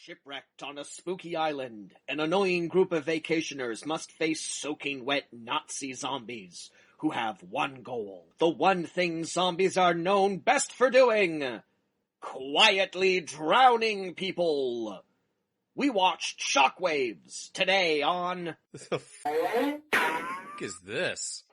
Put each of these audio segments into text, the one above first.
Shipwrecked on a spooky island, an annoying group of vacationers must face soaking wet Nazi zombies who have one goal. The one thing zombies are known best for doing: quietly drowning people. We watched Shockwaves today on... The f*** is this?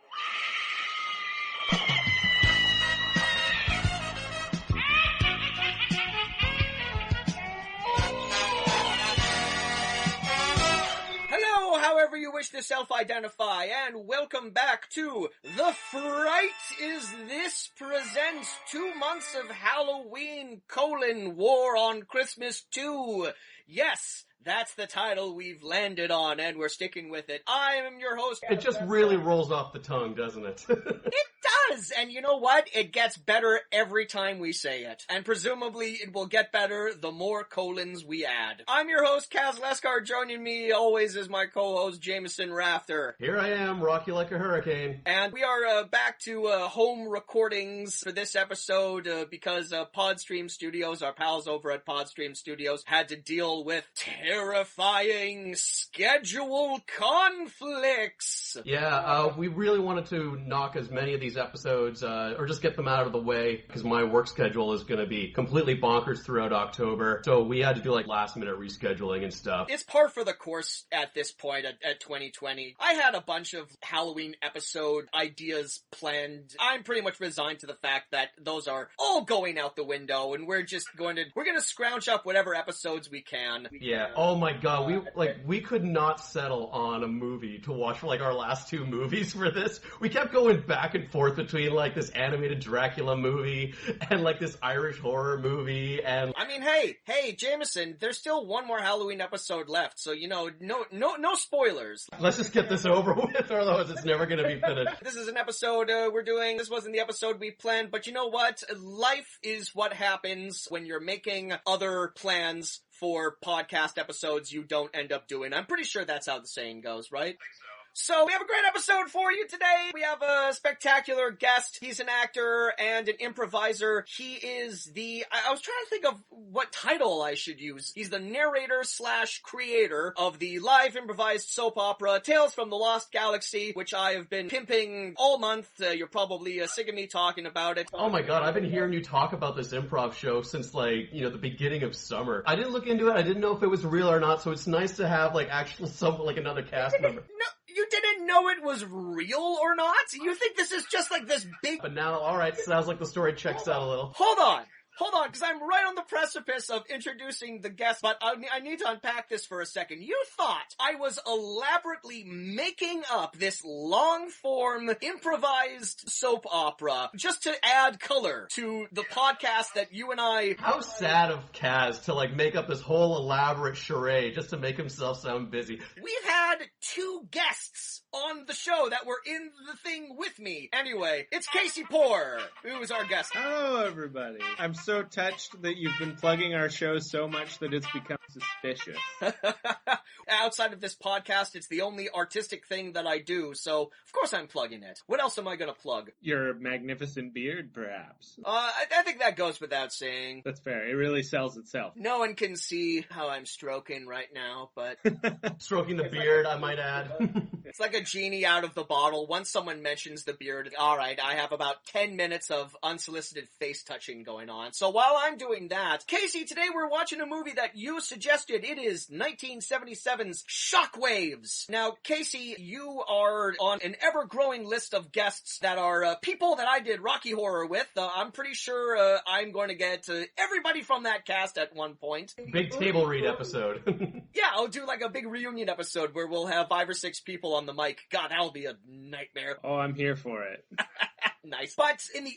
However you wish to self-identify, and welcome back to The Fright Is This presents 2 months of Halloween, War on Christmas 2. Yes, that's the title we've landed on, and we're sticking with it. I am your host. It just really rolls off the tongue, doesn't it? It does, and you know what? It gets better every time we say it. And presumably it will get better the more colons we add. I'm your host, Kaz Leskar. Joining me always is my co-host, Jameson Rafter. Here I am, rock you like a hurricane. And we are back to home recordings for this episode because Podstream Studios, our pals over at Podstream Studios, had to deal with terrifying schedule conflicts. Yeah, we really wanted to knock as many of these episodes, or just get them out of the way, because my work schedule is going to be completely bonkers throughout October, so we had to do last minute rescheduling and stuff. It's par for the course at this point at 2020. I had a bunch of Halloween episode ideas planned. I'm pretty much resigned to the fact that those are all going out the window, and we're going to scrounge up whatever episodes we can. Yeah, oh my god, we could not settle on a movie to watch for our last 2 movies for this. We kept going back and forth between this animated Dracula movie and this Irish horror movie, and I mean, hey Jameson, there's still one more Halloween episode left, so no spoilers. Let's just get this over with, or otherwise it's never gonna be finished. This is an episode we're doing. This wasn't the episode we planned, but you know what? Life is what happens when you're making other plans for podcast episodes you don't end up doing. I'm pretty sure that's how the saying goes, right? So we have a great episode for you today. We have a spectacular guest. He's an actor and an improviser. He is I was trying to think of what title I should use. He's the narrator / creator of the live improvised soap opera Tales from the Lost Galaxy, which I have been pimping all month. You're probably sick of me talking about it. Oh my god, I've been hearing you talk about this improv show since the beginning of summer. I didn't look into it. I didn't know if it was real or not, so it's nice to have another cast member. No. You didn't know it was real or not? You think this is just this big... But now, alright, sounds like the story checks out a little. Hold on, because I'm right on the precipice of introducing the guest, but I need to unpack this for a second. You thought I was elaborately making up this long-form, improvised soap opera just to add color to the podcast that you and I... How sad of Kaz to, make up this whole elaborate charade just to make himself sound busy. We've had 2 guests on the show that were in the thing with me. Anyway, it's Casey Poor, who is our guest. Hello, everybody. I'm so touched that you've been plugging our show so much that it's become suspicious. Outside of this podcast, it's the only artistic thing that I do, so of course I'm plugging it. What else am I gonna plug? Your magnificent beard, perhaps. I think that goes without saying. That's fair. It really sells itself. No one can see how I'm stroking right now, but... Stroking the beard, I might add. It's like a genie out of the bottle. Once someone mentions the beard, alright, I have about 10 minutes of unsolicited face touching going on. So while I'm doing that, Casey, today we're watching a movie that you suggested. It is 1977's Shockwaves. Now, Casey, you are on an ever-growing list of guests that are people that I did Rocky Horror with. I'm pretty sure I'm going to get everybody from that cast at one point. Big table read episode. Yeah, I'll do a big reunion episode where we'll have 5 or 6 people on the mic. God, that'll be a nightmare. Oh, I'm here for it. Nice. But in the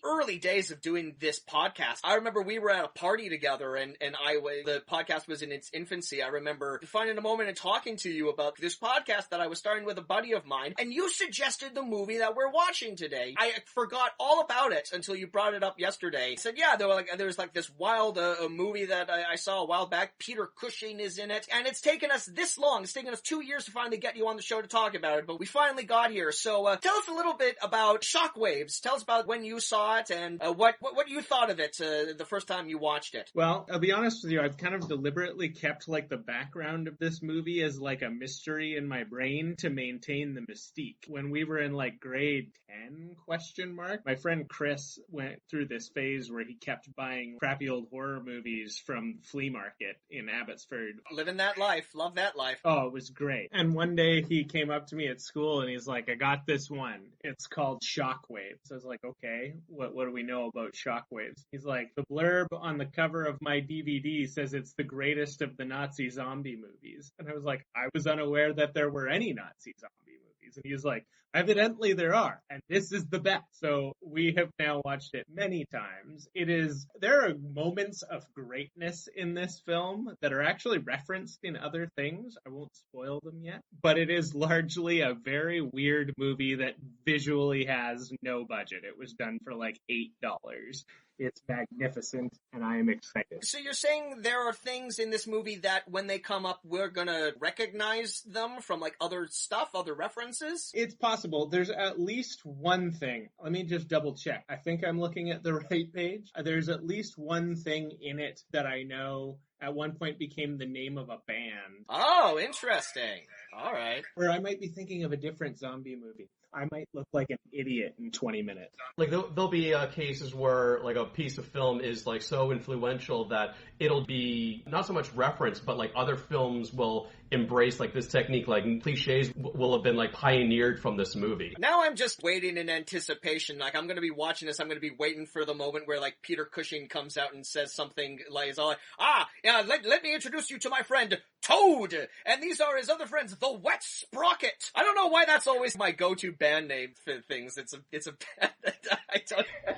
early days of doing this podcast, I remember we were at a party together and the podcast was in its infancy. I remember finding a moment and talking to you about this podcast that I was starting with a buddy of mine, and you suggested the movie that we're watching today. I forgot all about it until you brought it up yesterday. I said, yeah, there was this wild movie that I saw a while back. Peter Cushing is in it, and it's taken us this long. It's taken us 2 years to finally get you on the show to talk about it, but we finally got here. So tell us a little bit about Shockwaves. Shockwaves. Tell us about when you saw it and what you thought of it the first time you watched it. Well, I'll be honest with you, I've kind of deliberately kept like the background of this movie as like a mystery in my brain to maintain the mystique. When we were in like grade 10 question mark, my friend Chris went through this phase where he kept buying crappy old horror movies from the flea market in Abbotsford. Living that life. Love that life. Oh, it was great. And one day he came up to me at school and he's like, I got this one. It's called Shockwaves. I was like, okay, what do we know about Shockwaves? He's like, the blurb on the cover of my DVD says it's the greatest of the Nazi zombie movies. And I was like, I was unaware that there were any Nazi zombie movies. And he's like, evidently there are, and this is the best. So we have now watched it many times. There are moments of greatness in this film that are actually referenced in other things. I won't spoil them yet, but it is largely a very weird movie that visually has no budget. It was done for like $8. It's magnificent, and I am excited. So you're saying there are things in this movie that when they come up, we're gonna recognize them from like other stuff, other references? It's possible. There's at least one thing. Let me just double check. I think I'm looking at the right page. There's at least one thing in it that I know at one point became the name of a band. Oh, interesting. All right. Or I might be thinking of a different zombie movie. I might look like an idiot in 20 minutes. Like, there'll be cases where, like, a piece of film is, like, so influential that it'll be not so much referenced, but, like, other films will embrace, like, this technique. Like, cliches will have been, like, pioneered from this movie. Now I'm just waiting in anticipation. Like, I'm gonna be watching this, I'm gonna be waiting for the moment where, like, Peter Cushing comes out and says something like, let me introduce you to my friend, Toad! And these are his other friends, the Wet Sprocket! I don't know why that's always my go-to band name for things. It's a band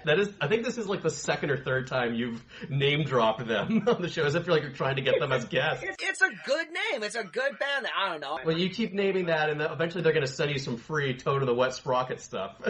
that I think this is like the second or third time you've name dropped them on the show, as if you're trying to get them as guests. It's a good name. It's a good band. I don't know. Well, you keep naming that, and eventually they're going to send you some free Toad and the Wet Sprocket stuff.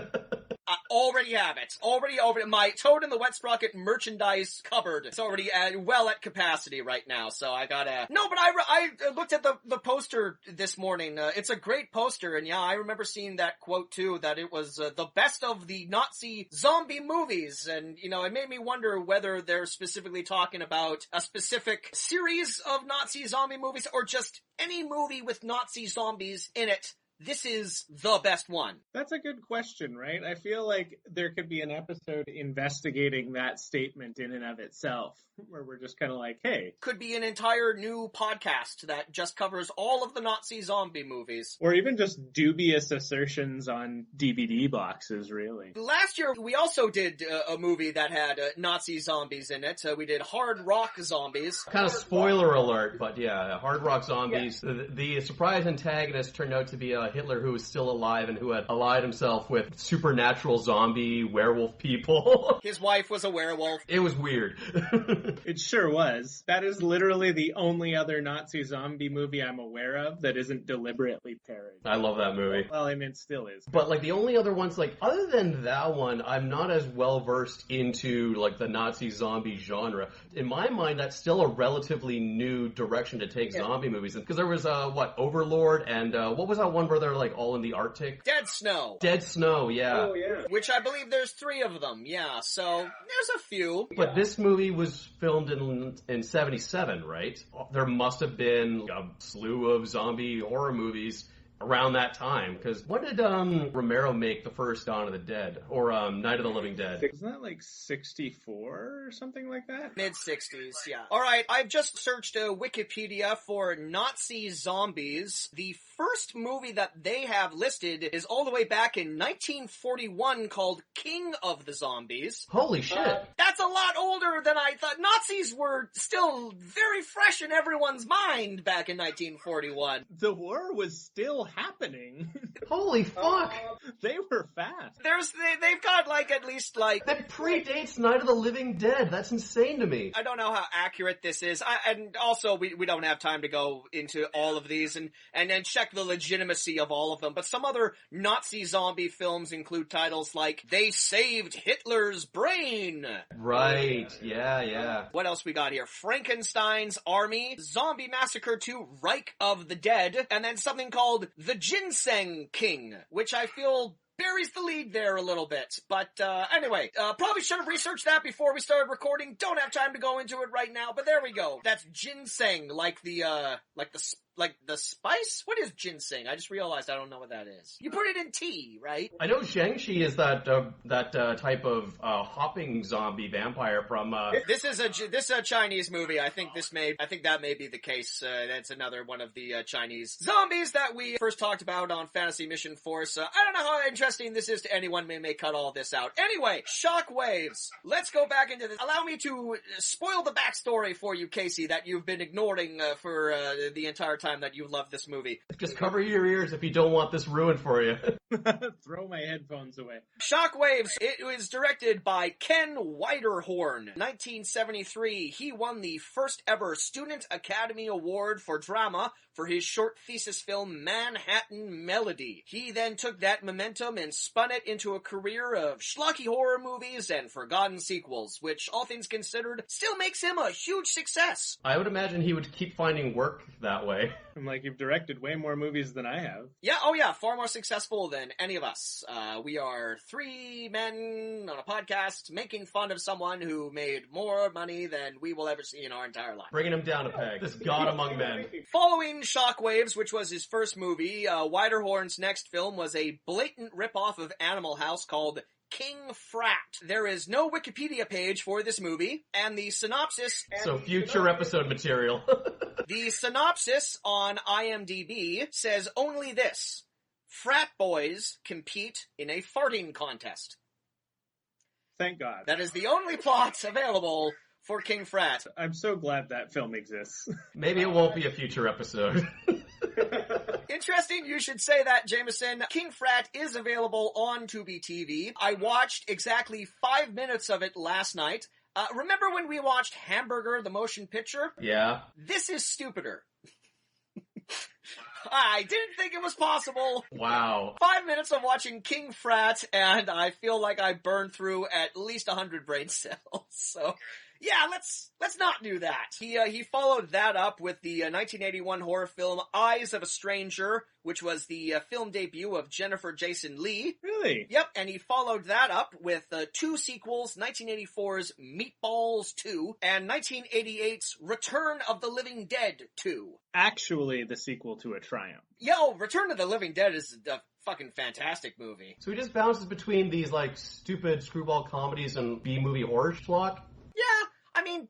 I already have it. Already over my Toad and the Wet Sprocket merchandise cupboard. It's already well at capacity right now, so I gotta... No, but I looked at the poster this morning. It's a great poster, and yeah, I remember seeing that quote too, that it was the best of the Nazi zombie movies, and, you know, it made me wonder whether they're specifically talking about a specific series of Nazi zombie movies, or just any movie with Nazi zombies in it. This is the best one. That's a good question, right? I feel like there could be an episode investigating that statement in and of itself, where we're just kind of like, hey. Could be an entire new podcast that just covers all of the Nazi zombie movies. Or even just dubious assertions on DVD boxes, really. Last year, we also did a movie that had Nazi zombies in it. We did Hard Rock Zombies. Kind of spoiler alert, but yeah, Hard Rock Zombies. Yeah. The surprise antagonist turned out to be Hitler, who was still alive and who had allied himself with supernatural zombie werewolf people. His wife was a werewolf. It was weird. It sure was. That is literally the only other Nazi zombie movie I'm aware of that isn't deliberately parodied. I love that movie. Well, I mean, it still is. But, like, the only other ones, like, other than that one, I'm not as well versed into, like, the Nazi zombie genre. In my mind, that's still a relatively new direction to take zombie movies in. Because there was, Overlord, and what was that one where they're, like, all in the Arctic? Dead Snow. Dead Snow, yeah. Oh, yeah. Which I believe there's 3 of them, yeah. So, there's a few. But this movie was filmed in 77, right? There must have been a slew of zombie horror movies around that time, because when did Romero make the first Dawn of the Dead, or Night of the Living Dead? Isn't that like 64 or something like that? Mid-60s, yeah. Alright, I've just searched Wikipedia for Nazi zombies. The first movie that they have listed is all the way back in 1941, called King of the Zombies. Holy shit. That's a lot older than I thought. Nazis were still very fresh in everyone's mind back in 1941. The war was still happening. Holy fuck. They were fast. They've got at least that predates Night of the Living Dead. That's insane to me. I don't know how accurate this is. And also we don't have time to go into all of these and then check the legitimacy of all of them. But some other Nazi zombie films include titles like They Saved Hitler's Brain. Right. Yeah. What else we got here? Frankenstein's Army, Zombie Massacre 2, Reich of the Dead, and then something called The Ginseng King, which I feel buries the lead there a little bit. But anyway, probably should have researched that before we started recording. Don't have time to go into it right now, but there we go. That's ginseng, like the spice? What is ginseng? I just realized I don't know what that is. You put it in tea, right? I know Shang-Chi is that type of hopping zombie vampire from. This is a Chinese movie. I think that may be the case. That's another one of the Chinese zombies that we first talked about on Fantasy Mission Force. I don't know how interesting this is to anyone. May cut all this out. Anyway, shockwaves. Let's go back into this. Allow me to spoil the backstory for you, Casey, that you've been ignoring for the entire time that you love this movie. Just cover your ears if you don't want this ruined for you. Throw my headphones away. Shockwaves. It was directed by Ken Widerhorn. 1973. He won the first ever Student Academy Award for drama for his short thesis film Manhattan Melody. He then took that momentum and spun it into a career of schlocky horror movies and forgotten sequels, which, all things considered, still makes him a huge success. I would imagine he would keep finding work that way. I'm like, you've directed way more movies than I have. Yeah, far more successful than any of us. We are three men on a podcast making fun of someone who made more money than we will ever see in our entire life. Bringing him down a peg. This god among men. Following Shockwaves, which was his first movie, Widerhorn's next film was a blatant ripoff of Animal House called King Frat. There is no Wikipedia page for this movie, and the synopsis... So future episode material. The synopsis on IMDb says only this: frat boys compete in a farting contest. Thank God. That is the only plot available for King Frat. I'm so glad that film exists. Maybe it won't be a future episode. Interesting you should say that, Jameson. King Frat is available on Tubi TV. I watched exactly 5 minutes of it last night. Remember when we watched Hamburger, the motion picture? Yeah. This is stupider. I didn't think it was possible. Wow. 5 minutes of watching King Frat, and I feel like I burned through at least 100 brain cells. So, yeah, let's not do that. He followed that up with the 1981 horror film Eyes of a Stranger, which was the film debut of Jennifer Jason Leigh. Really? Yep, and he followed that up with two sequels, 1984's Meatballs 2 and 1988's Return of the Living Dead 2. Actually, the sequel to A Triumph. Yo, Return of the Living Dead is a fucking fantastic movie. So he just bounces between these, like, stupid screwball comedies and B-movie horror schlock? Yeah, I mean,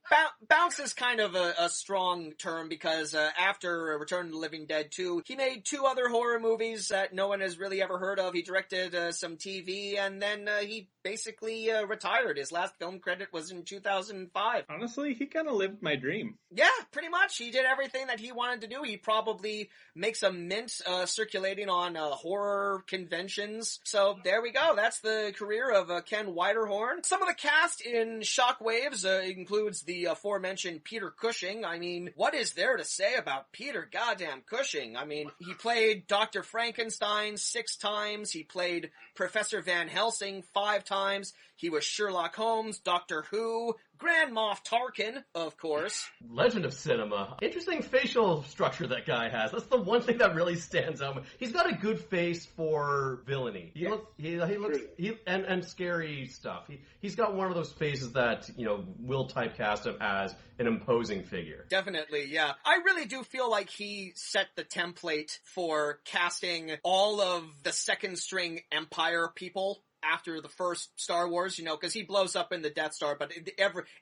bounce is kind of a strong term because after Return of the Living Dead 2, he made two other horror movies that no one has really ever heard of. He directed some TV, and then he basically retired. His last film credit was in 2005. Honestly, he kind of lived my dream. Yeah, pretty much. He did everything that he wanted to do. He probably makes a mint circulating on horror conventions. So there we go. That's the career of Ken Widerhorn. Some of the cast in Shockwaves includes the aforementioned Peter Cushing. I mean, what is there to say about Peter goddamn Cushing? I mean, he played Dr. Frankenstein 6 times. He played Professor Van Helsing 5 times. He was Sherlock Holmes, Doctor Who, Grand Moff Tarkin, of course. Legend of cinema. Interesting facial structure that guy has. That's the one thing that really stands out. He's got a good face for villainy. He looks and scary stuff. He's got one of those faces that, you know, will typecast him as an imposing figure. Definitely, yeah. I really do feel like he set the template for casting all of the second string Empire people after the first Star Wars, you know, because he blows up in the Death Star, but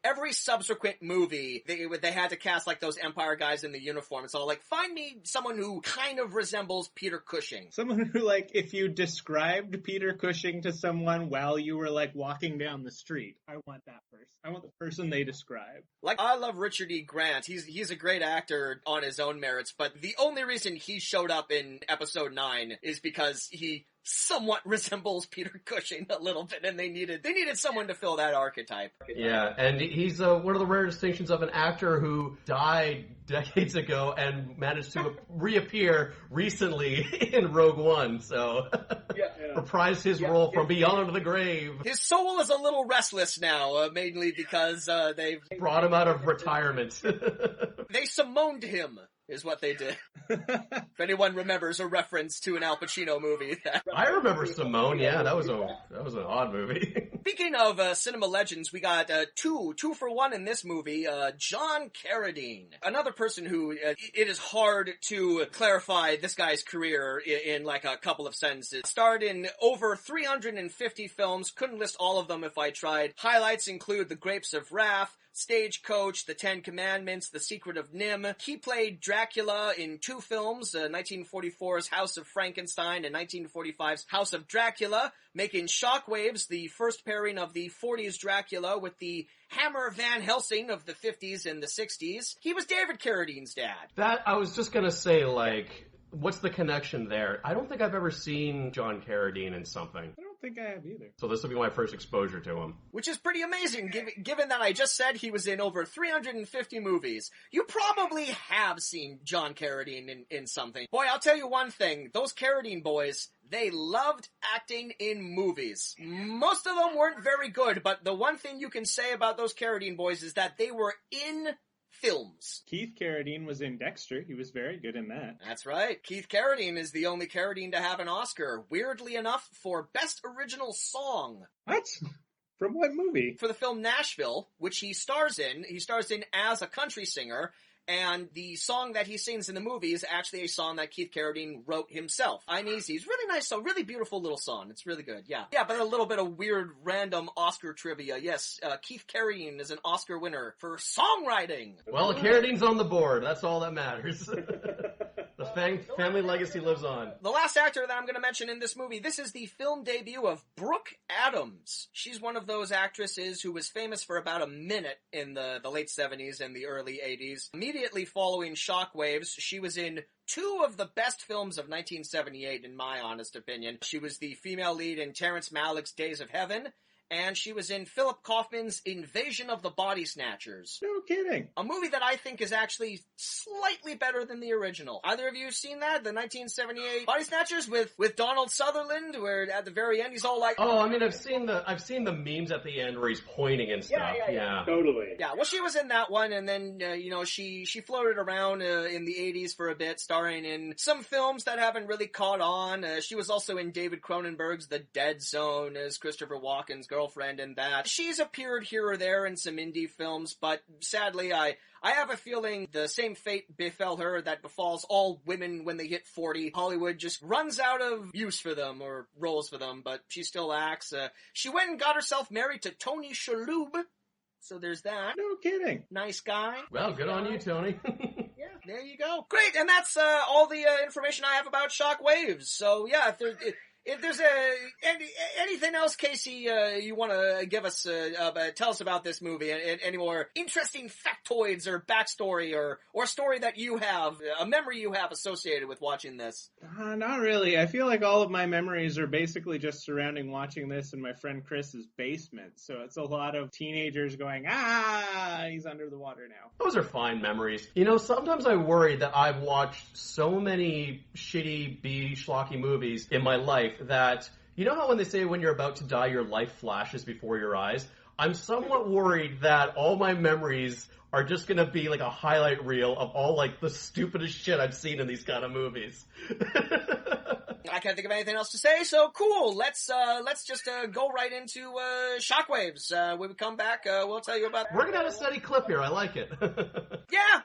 every subsequent movie, they had to cast, like, those Empire guys in the uniform. It's all like, find me someone who kind of resembles Peter Cushing. Someone who, like, if you described Peter Cushing to someone while you were, like, walking down the street, I want that person. I want the person they describe. Like, I love Richard E. Grant. He's a great actor on his own merits, but the only reason he showed up in Episode 9 is because he somewhat resembles Peter Cushing a little bit, and they needed someone to fill that archetype. Yeah, and he's one of the rare distinctions of an actor who died decades ago and managed to reappear recently in Rogue One, so reprised his role from beyond the grave. His soul is a little restless now, mainly because they've brought him out of retirement. They summoned him, is what they did. If anyone remembers a reference to an Al Pacino movie. I remember Simone. Yeah, that was an odd movie. Speaking of cinema legends, we got two for one in this movie. John Carradine, another person who it is hard to clarify this guy's career in like a couple of sentences. Starred in over 350 films. Couldn't list all of them if I tried. Highlights include The Grapes of Wrath, Stagecoach, The Ten Commandments, The Secret of Nim. He played Dracula in two films, 1944's House of Frankenstein and 1945's House of Dracula, making Shockwaves the first pairing of the 40s Dracula with the Hammer Van Helsing of the 50s and the 60s. He was David Carradine's dad. That, I was just gonna say, like, what's the connection there? I don't think I've ever seen John Carradine in something. I don't think I have either. So this will be my first exposure to him. Which is pretty amazing, given that I just said he was in over 350 movies. You probably have seen John Carradine in something. Boy, I'll tell you one thing. Those Carradine boys, they loved acting in movies. Most of them weren't very good, but the one thing you can say about those Carradine boys is that they were in films. Keith Carradine was in Dexter. He was very good in that. That's right. Keith Carradine is the only Carradine to have an Oscar, weirdly enough, for Best Original Song. What? From what movie? For the film Nashville, which he stars in. He stars in as a country singer, and the song that he sings in the movie is actually a song that Keith Carradine wrote himself. I'm Easy. It's really nice song. Really beautiful little song. It's really good. Yeah. Yeah, but a little bit of weird random Oscar trivia. Yes, Keith Carradine is an Oscar winner for songwriting. Well, Carradine's on the board. That's all that matters. The family legacy lives on. The last actor that I'm going to mention in this movie, this is the film debut of Brooke Adams. She's one of those actresses who was famous for about a minute in the late 70s and the early 80s. Immediately following Shockwaves, she was in two of the best films of 1978, in my honest opinion. She was the female lead in Terrence Malick's Days of Heaven, and she was in Philip Kaufman's Invasion of the Body Snatchers. No kidding. A movie that I think is actually slightly better than the original. Either of you seen that? The 1978 Body Snatchers with Donald Sutherland, where at the very end he's all like... Oh, I mean, I've seen the memes at the end where he's pointing and stuff. Yeah. Totally. Yeah, well, she was in that one, and then, she floated around in the 80s for a bit, starring in some films that haven't really caught on. She was also in David Cronenberg's The Dead Zone as Christopher Walken's girlfriend in that. She's appeared here or there in some indie films, but sadly, I have a feeling the same fate befell her that befalls all women when they hit 40. Hollywood just runs out of use for them, or roles for them, but she still acts. She went and got herself married to Tony Shalhoub, so there's that. No kidding. Nice guy. Well, good on you, Tony. Yeah, there you go. Great, and that's all the information I have about Shockwaves. So yeah, if there's anything else, Casey, you want to give us, tell us about this movie, and any more interesting factoids or backstory or story that you have, a memory you have associated with watching this? Not really. I feel like all of my memories are basically just surrounding watching this in my friend Chris's basement. So it's a lot of teenagers going, he's under the water now. Those are fine memories. You know, sometimes I worry that I've watched so many shitty B-schlocky movies in my life that, you know how when they say when you're about to die, your life flashes before your eyes? I'm somewhat worried that all my memories are just going to be like a highlight reel of all like the stupidest shit I've seen in these kind of movies. I can't think of anything else to say, so cool. Let's just go right into Shockwaves. When we come back, we'll tell you about that. We're gonna have a steady clip here. I like it. Yeah,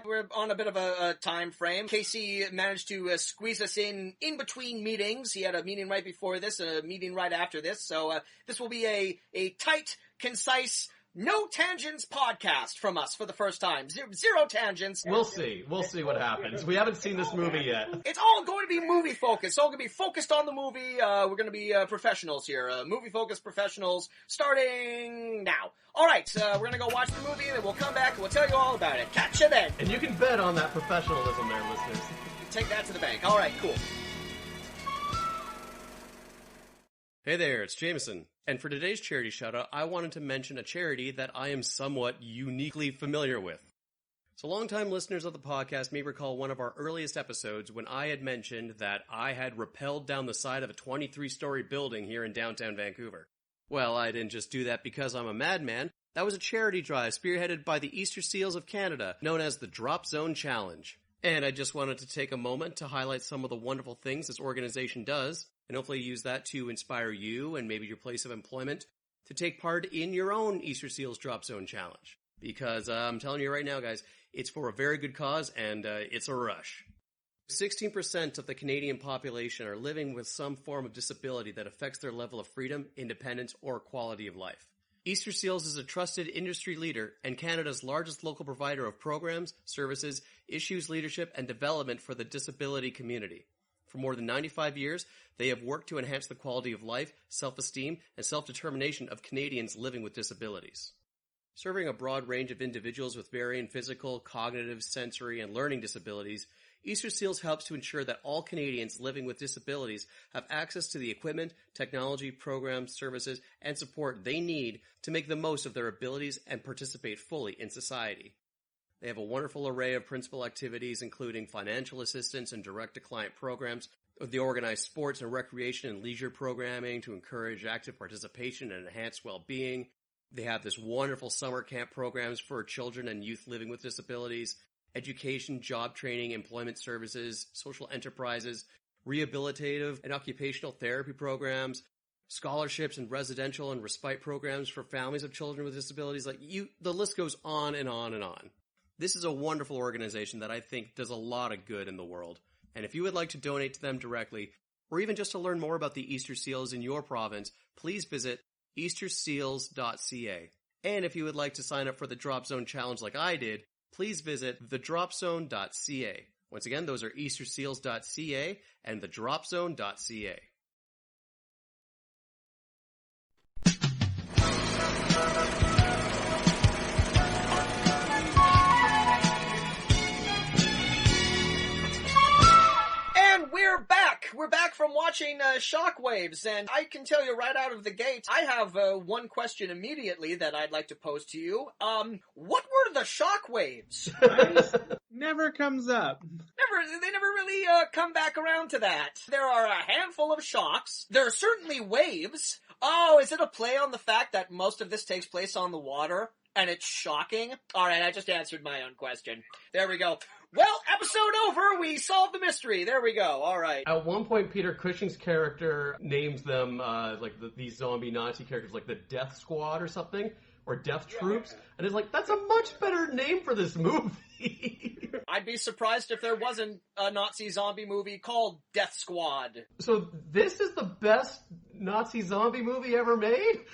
we're on a bit of a time frame. Casey managed to squeeze us in between meetings. He had a meeting right before this, a meeting right after this, so this will be a tight, concise, no tangents podcast from us for the first time. Zero tangents. We'll see what happens. We haven't seen this movie yet. It's all going to be movie focused. It's all going to be focused on the movie. We're going to be professionals here. Movie focused professionals starting now. Alright, we're going to go watch the movie and then we'll come back and we'll tell you all about it. Catch you then. And you can bet on that professionalism there, listeners. Take that to the bank. Alright, cool. Hey there, it's Jameson. And for today's charity shoutout, I wanted to mention a charity that I am somewhat uniquely familiar with. So longtime listeners of the podcast may recall one of our earliest episodes when I had mentioned that I had rappelled down the side of a 23-story building here in downtown Vancouver. Well, I didn't just do that because I'm a madman. That was a charity drive spearheaded by the Easter Seals of Canada, known as the Drop Zone Challenge. And I just wanted to take a moment to highlight some of the wonderful things this organization does, and hopefully use that to inspire you and maybe your place of employment to take part in your own Easter Seals Drop Zone Challenge. Because I'm telling you right now, guys, it's for a very good cause, and it's a rush. 16% of the Canadian population are living with some form of disability that affects their level of freedom, independence, or quality of life. Easter Seals is a trusted industry leader and Canada's largest local provider of programs, services, issues leadership, and development for the disability community. For more than 95 years, they have worked to enhance the quality of life, self-esteem, and self-determination of Canadians living with disabilities. Serving a broad range of individuals with varying physical, cognitive, sensory, and learning disabilities, Easter Seals helps to ensure that all Canadians living with disabilities have access to the equipment, technology, programs, services, and support they need to make the most of their abilities and participate fully in society. They have a wonderful array of principal activities, including financial assistance and direct-to-client programs. They organize sports and recreation and leisure programming to encourage active participation and enhance well-being. They have this wonderful summer camp programs for children and youth living with disabilities, education, job training, employment services, social enterprises, rehabilitative and occupational therapy programs, scholarships and residential and respite programs for families of children with disabilities. The list goes on and on and on. This is a wonderful organization that I think does a lot of good in the world. And if you would like to donate to them directly, or even just to learn more about the Easter Seals in your province, please visit easterseals.ca. And if you would like to sign up for the Drop Zone Challenge like I did, please visit thedropzone.ca. Once again, those are easterseals.ca and thedropzone.ca. We're back! We're back from watching Shockwaves, and I can tell you right out of the gate, I have one question immediately that I'd like to pose to you. What were the Shockwaves? Never comes up. They never really come back around to that. There are a handful of shocks. There are certainly waves. Oh, is it a play on the fact that most of this takes place on the water? And it's shocking? Alright, I just answered my own question. There we go. Well, episode over, we solved the mystery. There we go, alright. At one point, Peter Cushing's character names them, these zombie Nazi characters, like the Death Squad or something, or Death Troops, and it's like, that's a much better name for this movie. I'd be surprised if there wasn't a Nazi zombie movie called Death Squad. So this is the best Nazi zombie movie ever made?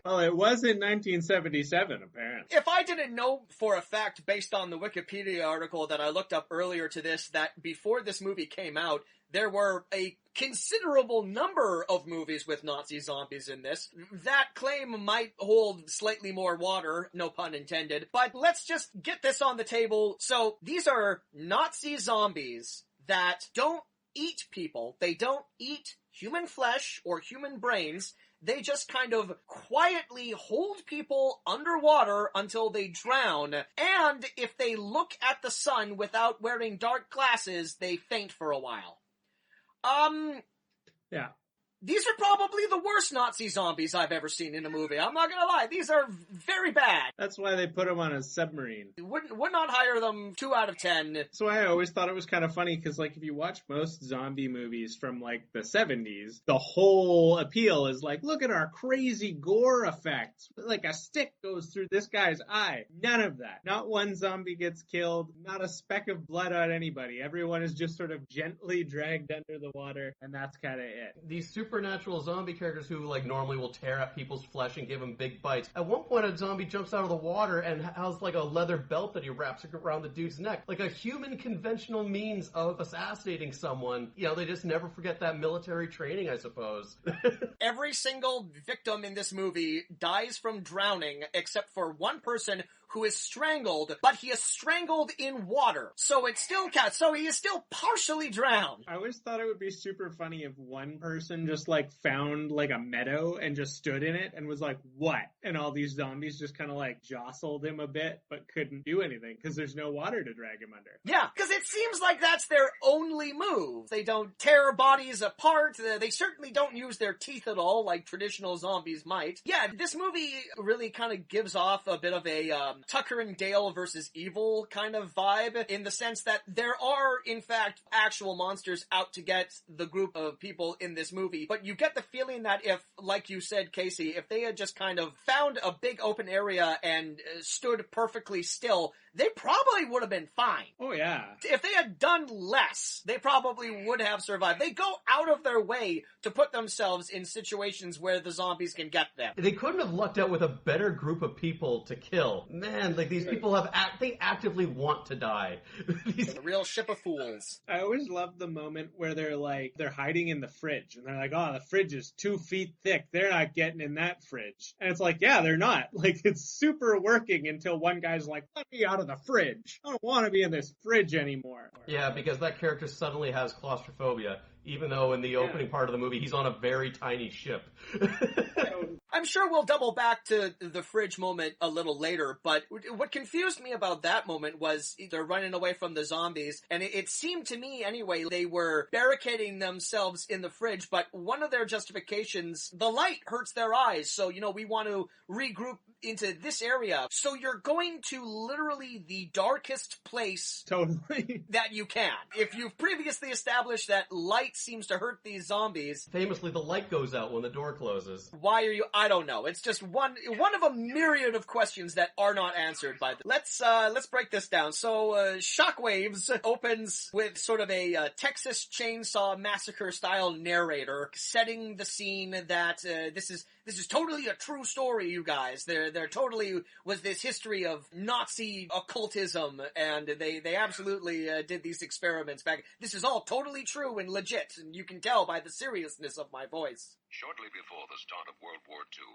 Well, it was in 1977, apparently. If I didn't know for a fact, based on the Wikipedia article that I looked up earlier to this, that before this movie came out, there were a considerable number of movies with Nazi zombies in this, that claim might hold slightly more water, no pun intended. But let's just get this on the table. So, these are Nazi zombies that don't eat people. They don't eat human flesh or human brains. They just kind of quietly hold people underwater until they drown, and if they look at the sun without wearing dark glasses, they faint for a while. Yeah. These are probably the worst Nazi zombies I've ever seen in a movie. I'm not gonna lie. These are very bad. That's why they put them on a submarine. Would not hire them 2 out of 10. That's why I always thought it was kind of funny, because, if you watch most zombie movies from, the 70s, the whole appeal is look at our crazy gore effects. A stick goes through this guy's eye. None of that. Not one zombie gets killed. Not a speck of blood on anybody. Everyone is just sort of gently dragged under the water, and that's kind of it. These supernatural zombie characters who normally will tear at people's flesh and give them big bites. At one point, a zombie jumps out of the water and has a leather belt that he wraps around the dude's neck, like a human conventional means of assassinating someone. They just never forget that military training, I suppose. Every single victim in this movie dies from drowning, except for one person who is strangled, but he is strangled in water. So it still counts. So he is still partially drowned. I always thought it would be super funny if one person just found a meadow and just stood in it and was like, what? And all these zombies just kind of jostled him a bit, but couldn't do anything because there's no water to drag him under. Yeah, because it seems like that's their only move. They don't tear bodies apart. They certainly don't use their teeth at all like traditional zombies might. Yeah, this movie really kind of gives off a bit of a Tucker and Dale versus Evil kind of vibe, in the sense that there are, in fact, actual monsters out to get the group of people in this movie, but you get the feeling that if, like you said, Casey, if they had just kind of found a big open area and stood perfectly still, they probably would have been fine. Oh, yeah. If they had done less, they probably would have survived. They go out of their way to put themselves in situations where the zombies can get them. They couldn't have lucked out with a better group of people to kill. Man, like, these people they actively want to die. A real ship of fools. I always love the moment where they're hiding in the fridge, and they're like, oh, the fridge is 2 feet thick. They're not getting in that fridge. And it's like, yeah, they're not. Like, it's super working until one guy's like, let me out of the fridge. I don't want to be in this fridge anymore. Yeah, because that character suddenly has claustrophobia, even though in the opening part of the movie, he's on a very tiny ship. I'm sure we'll double back to the fridge moment a little later, but what confused me about that moment was they're running away from the zombies, and it seemed to me, anyway, they were barricading themselves in the fridge, but one of their justifications, the light hurts their eyes, so, we want to regroup into this area. So you're going to literally the darkest place Totally. that you can. If you've previously established that light seems to hurt these zombies, Famously, the light goes out when the door closes. why are you? I don't know. It's just one of a myriad of questions that are not answered by Let's break this down. So, Shockwaves opens with sort of a Texas Chainsaw Massacre style narrator setting the scene that this is totally a true story, you guys. There totally was this history of Nazi occultism, and they absolutely did these experiments back. This is all totally true and legit, and you can tell by the seriousness of my voice. Shortly before the start of World War II,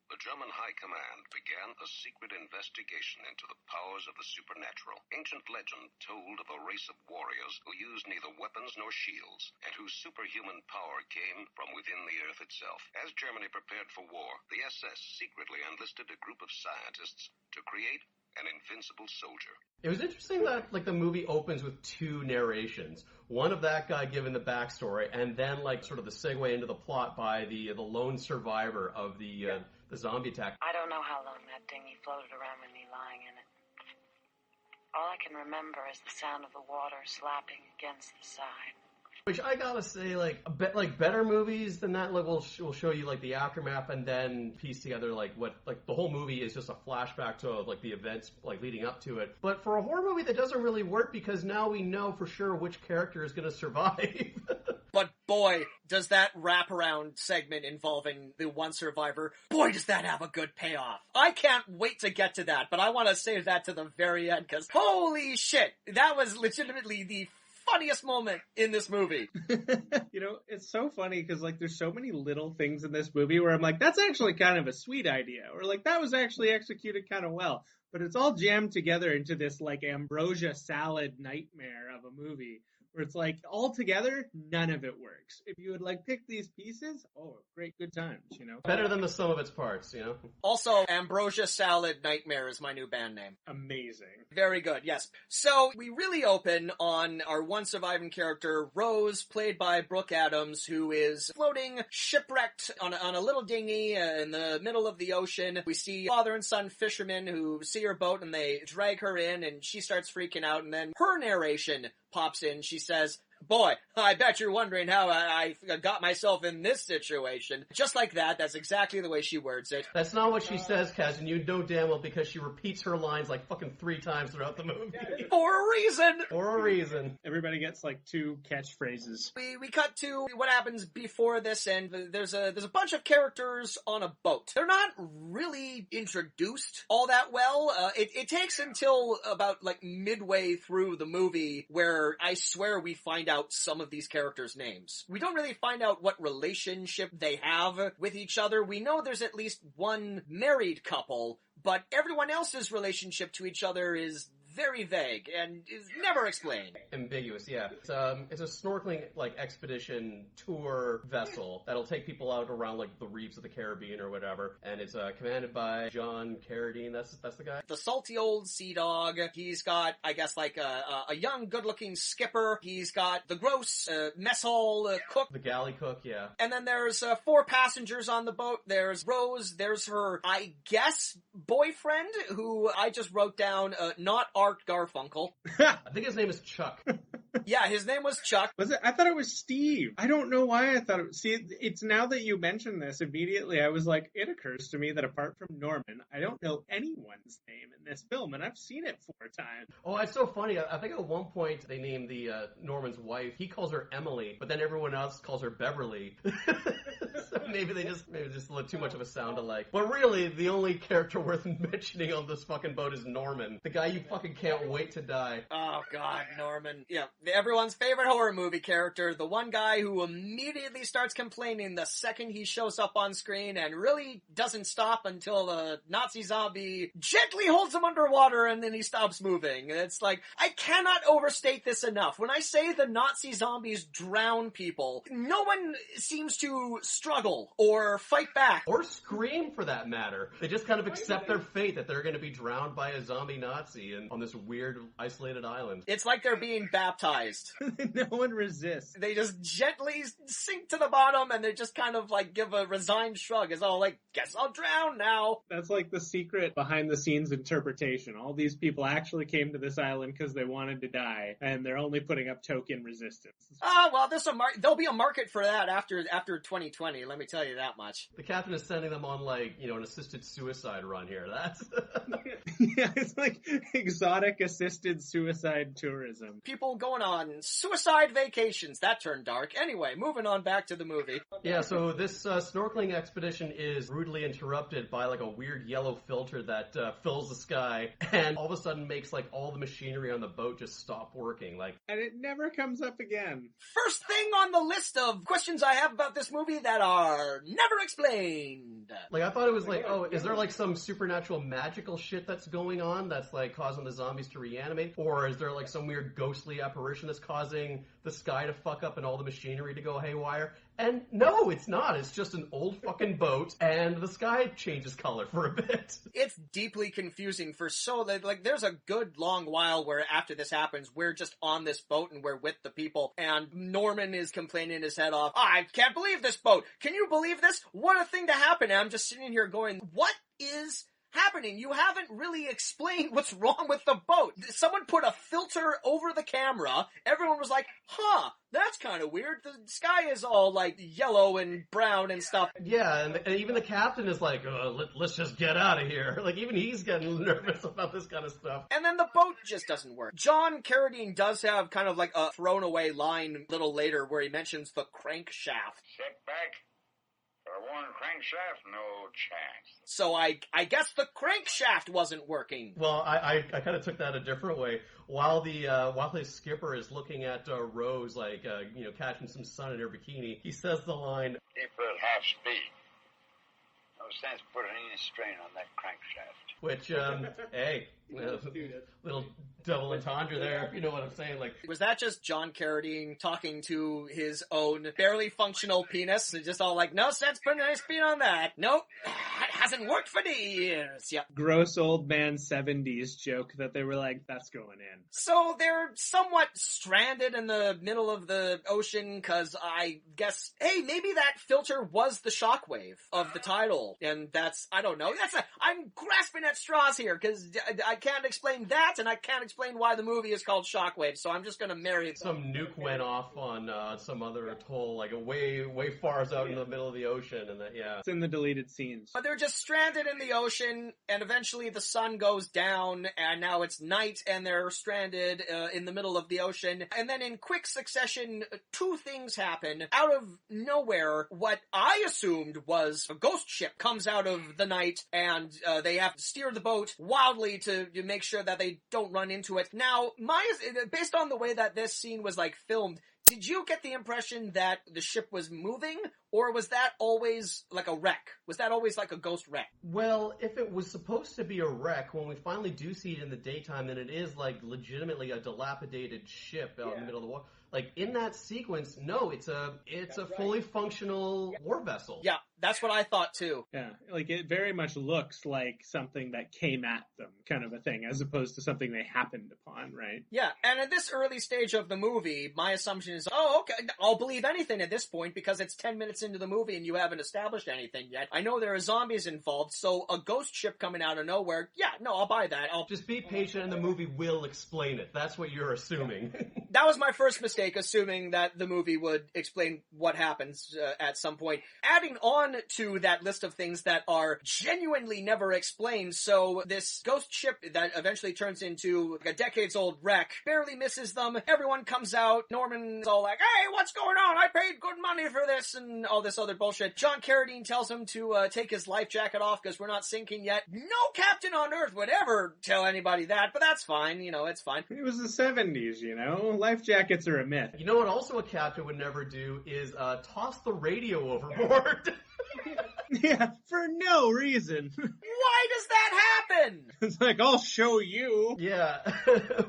the German High Command began a secret investigation into the powers of the supernatural. Ancient legend told of a race of warriors who used neither weapons nor shields, and whose superhuman power came from within the earth itself. As Germany prepared for war, the SS secretly enlisted a group of scientists to create an invincible soldier. It was interesting that, like, the movie opens with two narrations. One of that guy giving the backstory, and then, like, sort of the segue into the plot by the lone survivor of the zombie attack. I don't know how long that dinghy floated around with me lying in it. All I can remember is the sound of the water slapping against the side. Which I gotta say, better movies than that, like, will show you, like, the aftermath and then piece together, like, what, like, the whole movie is just a flashback to, like, the events, like, leading up to it. But for a horror movie, that doesn't really work because now we know for sure which character is gonna survive. But boy, does that wraparound segment involving the one survivor, boy, does that have a good payoff. I can't wait to get to that, but I want to save that to the very end, because holy shit, that was legitimately the funniest moment in this movie. It's so funny because, like, there's so many little things in this movie where I'm like, that's actually kind of a sweet idea, or like, that was actually executed kind of well, but it's all jammed together into this, like, ambrosia salad nightmare of a movie where it's like, all together, none of it works. If you would, like, pick these pieces, great, good times, Better than the sum of its parts, Also, Ambrosia Salad Nightmare is my new band name. Amazing. Very good, yes. So, we really open on our one surviving character, Rose, played by Brooke Adams, who is floating shipwrecked on a little dinghy in the middle of the ocean. We see father and son fishermen who see her boat and they drag her in, and she starts freaking out, and then her narration pops in. She says, "Boy, I bet you're wondering how I got myself in this situation." Just like that, that's exactly the way she words it. That's not what she says, Kaz, and you know damn well because she repeats her lines like fucking 3 times throughout the movie. For a reason! For a reason. Everybody gets, like, 2 catchphrases. We cut to what happens before this, and there's a bunch of characters on a boat. They're not really introduced all that well. It takes until about, like, midway through the movie where I swear we find out some of these characters' names. We don't really find out what relationship they have with each other. We know there's at least one married couple, but everyone else's relationship to each other is very vague and is never explained. Ambiguous, yeah. It's a snorkeling, like, expedition tour vessel that'll take people out around, like, the reefs of the Caribbean or whatever, and it's commanded by John Carradine. That's the guy? The salty old sea dog. He's got, I guess, like a young, good-looking skipper. He's got the gross mess hall cook. The galley cook, yeah. And then there's 4 passengers on the boat. There's Rose. There's her, I guess, boyfriend, who I just wrote down, not Art Garfunkel. I think his name is Chuck. Yeah, his name was Chuck. Was it? I thought it was Steve. I don't know why I thought it. See, it's now that you mention this, immediately I was like, it occurs to me that apart from Norman, I don't know anyone's name in this film, and I've seen it 4 times. Oh, it's so funny. I think at one point they named the Norman's wife. He calls her Emily, but then everyone else calls her Beverly. So maybe they just look too much of a sound alike. But really, the only character worth mentioning on this fucking boat is Norman, the guy you fucking can't wait to die. Oh God, Norman. Yeah, everyone's favorite horror movie character, the one guy who immediately starts complaining the second he shows up on screen and really doesn't stop until the Nazi zombie gently holds him underwater and then he stops moving. It's like, I cannot overstate this enough. When I say the Nazi zombies drown people, no one seems to struggle or fight back. Or scream, for that matter. They just kind of accept their fate that they're going to be drowned by a zombie Nazi on this weird, isolated island. It's like they're being baptized. No one resists. They just gently sink to the bottom and they just kind of like give a resigned shrug. It's all like, guess I'll drown now. That's like the secret behind the scenes interpretation. All these people actually came to this island because they wanted to die, and they're only putting up token resistance. Oh, well, there'll be a market for that after 2020, let me tell you that much. The captain is sending them on, like, an assisted suicide run here. That's... Yeah, it's like exotic assisted suicide tourism. People going on suicide vacations. That turned dark. Anyway, moving on back to the movie. Yeah, so this snorkeling expedition is rudely interrupted by, like, a weird yellow filter that fills the sky and all of a sudden makes, like, all the machinery on the boat just stop working. Like, and it never comes up again. First thing on the list of questions I have about this movie that are never explained. Like, I thought it was like, oh, is there, like, some supernatural magical shit that's going on that's, like, causing the zombies to reanimate? Or is there, like, some weird ghostly apparition that's causing the sky to fuck up and all the machinery to go haywire? And no, it's not. It's just an old fucking boat, and the sky changes color for a bit. It's deeply confusing for there's a good long while where after this happens, we're just on this boat and we're with the people, and Norman is complaining his head off. I can't believe this boat. Can you believe this? What a thing to happen. And I'm just sitting here going, what is happening? You haven't really explained what's wrong with the boat. Someone put a filter over the camera. Everyone was like, huh, that's kind of weird. The sky is all like yellow and brown and stuff. Yeah, and even the captain is like, let's just get out of here. Like, even he's getting nervous about this kind of stuff. And then the boat just doesn't work. John Carradine does have kind of like a thrown away line a little later where he mentions the crankshaft. Sit back. For one crankshaft, no chance. So I guess the crankshaft wasn't working. Well, I kind of took that a different way. While his skipper is looking at Rose, like, catching some sun in her bikini, he says the line, Keep her at half speed. No sense putting any strain on that crankshaft. Which, hey, little double entendre there, if you know what I'm saying. Like, was that just John Carradine talking to his own barely functional penis? And just all like, no sense putting any speed on that. Nope, it hasn't worked for years. Yep. Gross old man 70s joke that they were like, that's going in. So they're somewhat stranded in the middle of the ocean because I guess, hey, maybe that filter was the shockwave of the tidal. And that's, I don't know. I'm grasping at straws here because I can't explain that and I can't explain why the movie is called Shockwave, so I'm just going to marry it. Some nuke went off on some other atoll, like way far out in the middle of the ocean, and it's in the deleted scenes. But they're just stranded in the ocean, and eventually the sun goes down, and now it's night, and they're stranded in the middle of the ocean. And then in quick succession, 2 things happen. Out of nowhere, what I assumed was a ghost ship comes out of the night, and they have to steer the boat wildly to make sure that they don't run into it. Now, based on the way that this scene was like filmed, Did you get the impression that the ship was moving, or was that always like a wreck? Was that always like a ghost wreck? Well, if it was supposed to be a wreck, when we finally do see it in the daytime, then it is like legitimately a dilapidated ship out in the middle of the water. Like in that sequence, no, it's a fully functional war vessel. Yeah, that's what I thought too. Yeah, like it very much looks like something that came at them, kind of a thing, as opposed to something they happened upon, right? Yeah, and at this early stage of the movie, my assumption is, oh, okay, I'll believe anything at this point because it's 10 minutes into the movie and you haven't established anything yet. I know there are zombies involved, so a ghost ship coming out of nowhere, yeah, no, I'll buy that. Just be patient and the movie will explain it. That's what you're assuming. That was my first mistake, assuming that the movie would explain what happens at some point. Adding on to that list of things that are genuinely never explained, so this ghost ship that eventually turns into a decades-old wreck barely misses them. Everyone comes out. Norman's all like, hey, what's going on? I paid good money for this, and all this other bullshit. John Carradine tells him to take his life jacket off because we're not sinking yet. No captain on Earth would ever tell anybody that, but that's fine. It's fine. It was the 70s, Life jackets are a myth. You know what also a captain would never do is toss the radio overboard. Yeah, for no reason. Why does that happen? It's like, I'll show you. Yeah.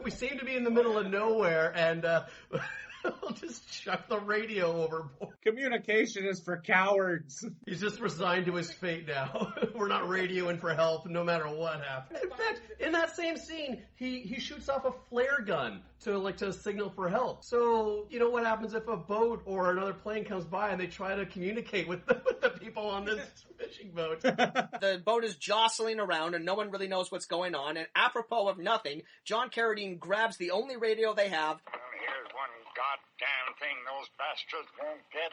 We seem to be in the middle of nowhere, and we'll just chuck the radio overboard. Communication is for cowards. He's just resigned to his fate now. We're not radioing for help no matter what happens. In fact, in that same scene, he shoots off a flare gun to signal for help. So, you know what happens if a boat or another plane comes by and they try to communicate with the people on this fishing boat? The boat is jostling around and no one really knows what's going on, and apropos of nothing, John Carradine grabs the only radio they have. Here's one goddamn thing those bastards won't get.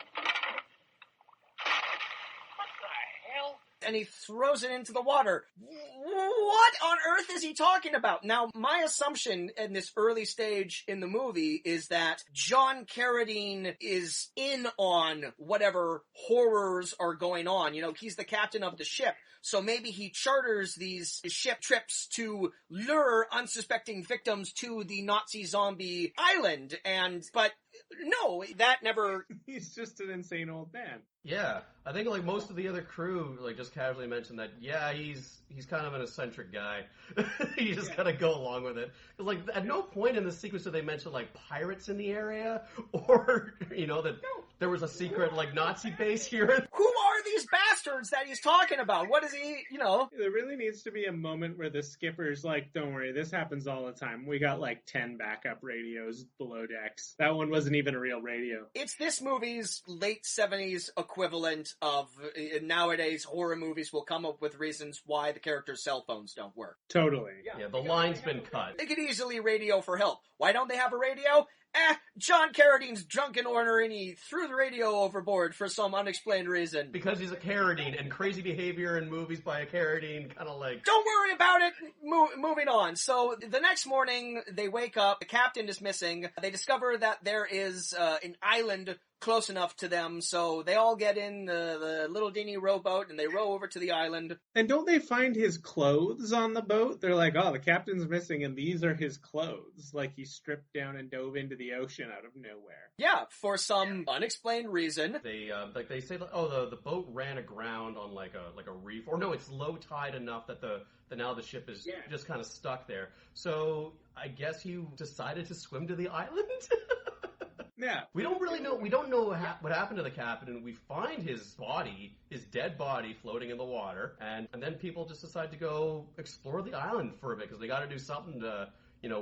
What the hell? And he throws it into the water. What on earth is he talking about? Now, my assumption in this early stage in the movie is that John Carradine is in on whatever horrors are going on. He's the captain of the ship. So maybe he charters these ship trips to lure unsuspecting victims to the Nazi zombie island. But no, that never... He's just an insane old man. Yeah, I think most of the other crew just casually mentioned that. Yeah, he's kind of an eccentric guy. You just gotta go along with it. Because at no point in the sequence did they mention pirates in the area or that there was a secret Nazi base here. Who are these bastards that he's talking about? What is he? There really needs to be a moment where the skipper's like, "Don't worry, this happens all the time. We got 10 backup radios below decks. That one wasn't even a real radio." It's this movie's late 70s equivalent of nowadays horror movies will come up with reasons why the characters' cell phones don't work. Totally. Yeah, the line's been cut. They could easily radio for help. Why don't they have a radio? John Carradine's drunk and ornery and he threw the radio overboard for some unexplained reason. Because he's a Carradine, and crazy behavior in movies by a Carradine kind of Don't worry about it! Moving on. So, the next morning, they wake up, the captain is missing, they discover that there is an island close enough to them, so they all get in the little dingy rowboat and they row over to the island. And don't they find his clothes on the boat? They're like, oh, the captain's missing and these are his clothes. He stripped down and dove into the ocean out of nowhere. Yeah, for some unexplained reason. They they say the boat ran aground on a reef, or no, it's low tide enough that now the ship is just kind of stuck there. So I guess you decided to swim to the island. Yeah. We don't really know. We don't know what happened to the captain, and we find his dead body floating in the water, and then people just decide to go explore the island for a bit because they got to do something to,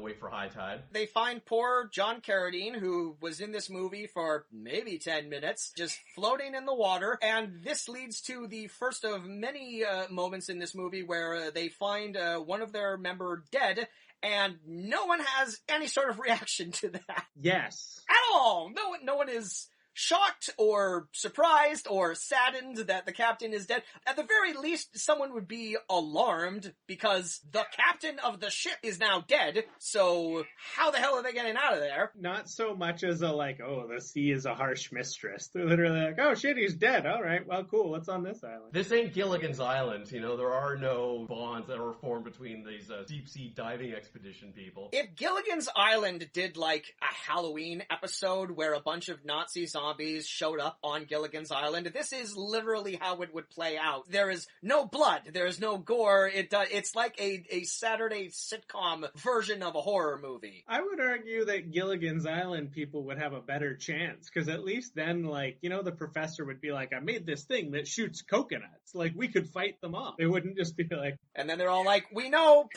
wait for high tide. They find poor John Carradine, who was in this movie for maybe 10 minutes, just floating in the water, and this leads to the first of many moments in this movie where they find one of their member dead, and no one has any sort of reaction to that. Yes. At all! No one is shocked or surprised or saddened that the captain is dead. At the very least, someone would be alarmed because the captain of the ship is now dead, so how the hell are they getting out of there? Not so much as a like, oh, the sea is a harsh mistress. They're literally like, oh shit, he's dead. All right, well, cool. What's on this island? This ain't Gilligan's Island, you know, there are no bonds that were formed between these deep sea diving expedition people. If Gilligan's Island did like a Halloween episode where a bunch of Nazi zombies showed up on Gilligan's Island, this is literally how it would play out. There is no blood, there is no gore, it's like a Saturday sitcom version of a horror movie. I would argue that Gilligan's Island people would have a better chance, because at least then, like, you know, the professor would be like, I made this thing that shoots coconuts. Like, we could fight them off. They wouldn't just be like... And then they're all like, we know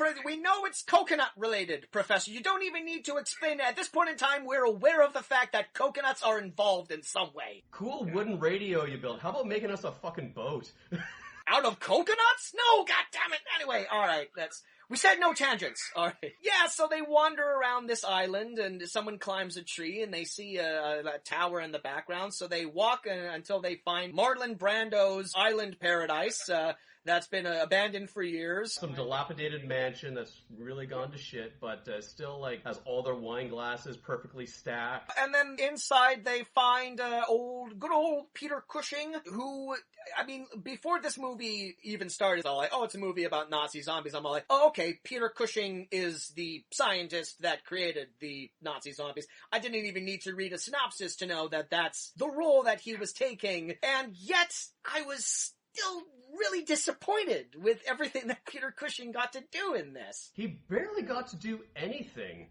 it's coconut related, Professor. You don't even need to explain it. At this point in time, we're aware of the fact that coconuts are involved in some way. Cool wooden radio you built. How about making us a fucking boat? Out of coconuts? No, goddammit. Anyway, alright, we said no tangents. Alright. Yeah, so they wander around this island and someone climbs a tree and they see a tower in the background, so they walk until they find Marlon Brando's island paradise, that's been abandoned for years. Some dilapidated mansion that's really gone to shit, but still, like, has all their wine glasses perfectly stacked. And then inside they find good old Peter Cushing, who, I mean, before this movie even started, I was like, oh, it's a movie about Nazi zombies. I'm all like, oh, okay, Peter Cushing is the scientist that created the Nazi zombies. I didn't even need to read a synopsis to know that that's the role that he was taking, and yet I was still really disappointed with everything that Peter Cushing got to do in this. He barely got to do anything.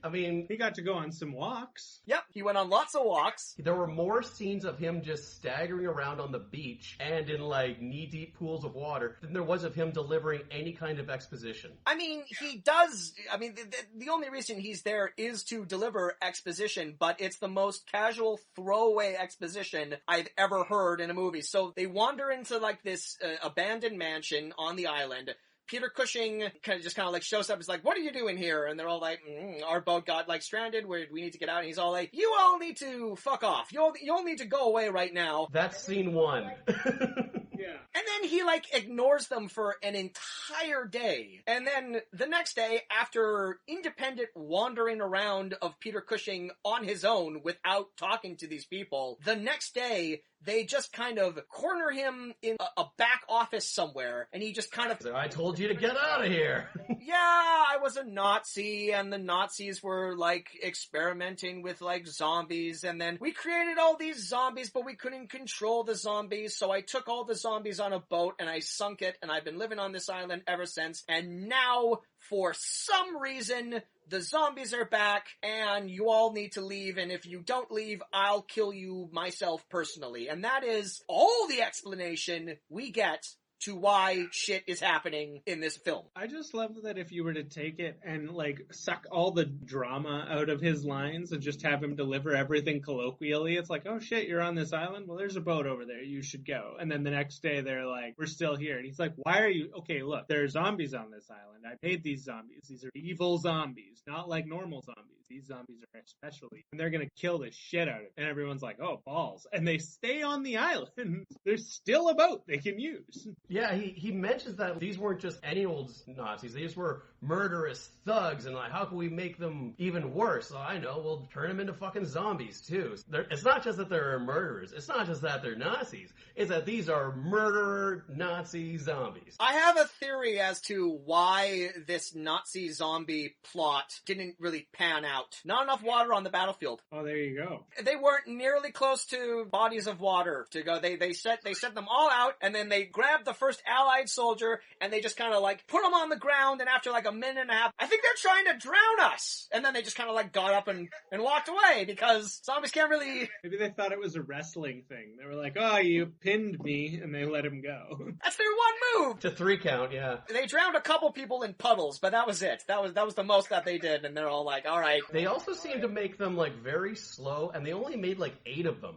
I mean... He got to go on some walks. Yep, he went on lots of walks. There were more scenes of him just staggering around on the beach and in, like, knee-deep pools of water than there was of him delivering any kind of exposition. I mean, he does... I mean, the only reason he's there is to deliver exposition, but it's the most casual throwaway exposition I've ever heard in a movie. So they wander into, like, this abandoned mansion on the island. Peter Cushing kind of like shows up. He's like, what are you doing here? And they're all like, our boat got like stranded. We need to get out. And he's all like, you all need to fuck off. You all need to go away right now. That's scene one. Yeah. And then he, like, ignores them for an entire day. And then the next day, after independent wandering around of Peter Cushing on his own without talking to these people, the next day, they just kind of corner him in a back office somewhere, and he just kind of... I told you to get out of here! Yeah, I was a Nazi, and the Nazis were, like, experimenting with, like, zombies, and then we created all these zombies, but we couldn't control the zombies, so I took all the zombies on a boat, and I sunk it, and I've been living on this island ever since, and now, for some reason... the zombies are back, and you all need to leave, and if you don't leave, I'll kill you myself personally. And that is all the explanation we get to why shit is happening in this film. I just love that if you were to take it and, like, suck all the drama out of his lines and just have him deliver everything colloquially, it's like, oh shit, you're on this island? Well, there's a boat over there. You should go. And then the next day they're like, we're still here. And he's like, why are you... Okay, look, there are zombies on this island. I paid these zombies. These are evil zombies, not like normal zombies. These zombies are especially... And they're gonna kill the shit out of it. And everyone's like, oh, balls. And they stay on the island. There's still a boat they can use. Yeah, he mentions that these weren't just any old Nazis. These were murderous thugs, and like, how can we make them even worse? So I know, we'll turn them into fucking zombies, too. It's not just that they're murderers. It's not just that they're Nazis. It's that these are murderer Nazi zombies. I have a theory as to why this Nazi zombie plot didn't really pan out. Not enough water on the battlefield. Oh, there you go. They weren't nearly close to bodies of water to go. They set them all out, and then they grabbed the first Allied soldier, and they just kind of like put him on the ground, and after like a minute and a half, I think they're trying to drown us. And then they just kind of like got up and walked away, because zombies can't really... Maybe they thought it was a wrestling thing. They were like, oh, you pinned me, and they let him go. That's their one move! It's a 3 count, yeah. They drowned a couple people in puddles, but that was it. That was the most that they did, and they're all like, alright. They also seem to make them like very slow, and they only made like 8 of them.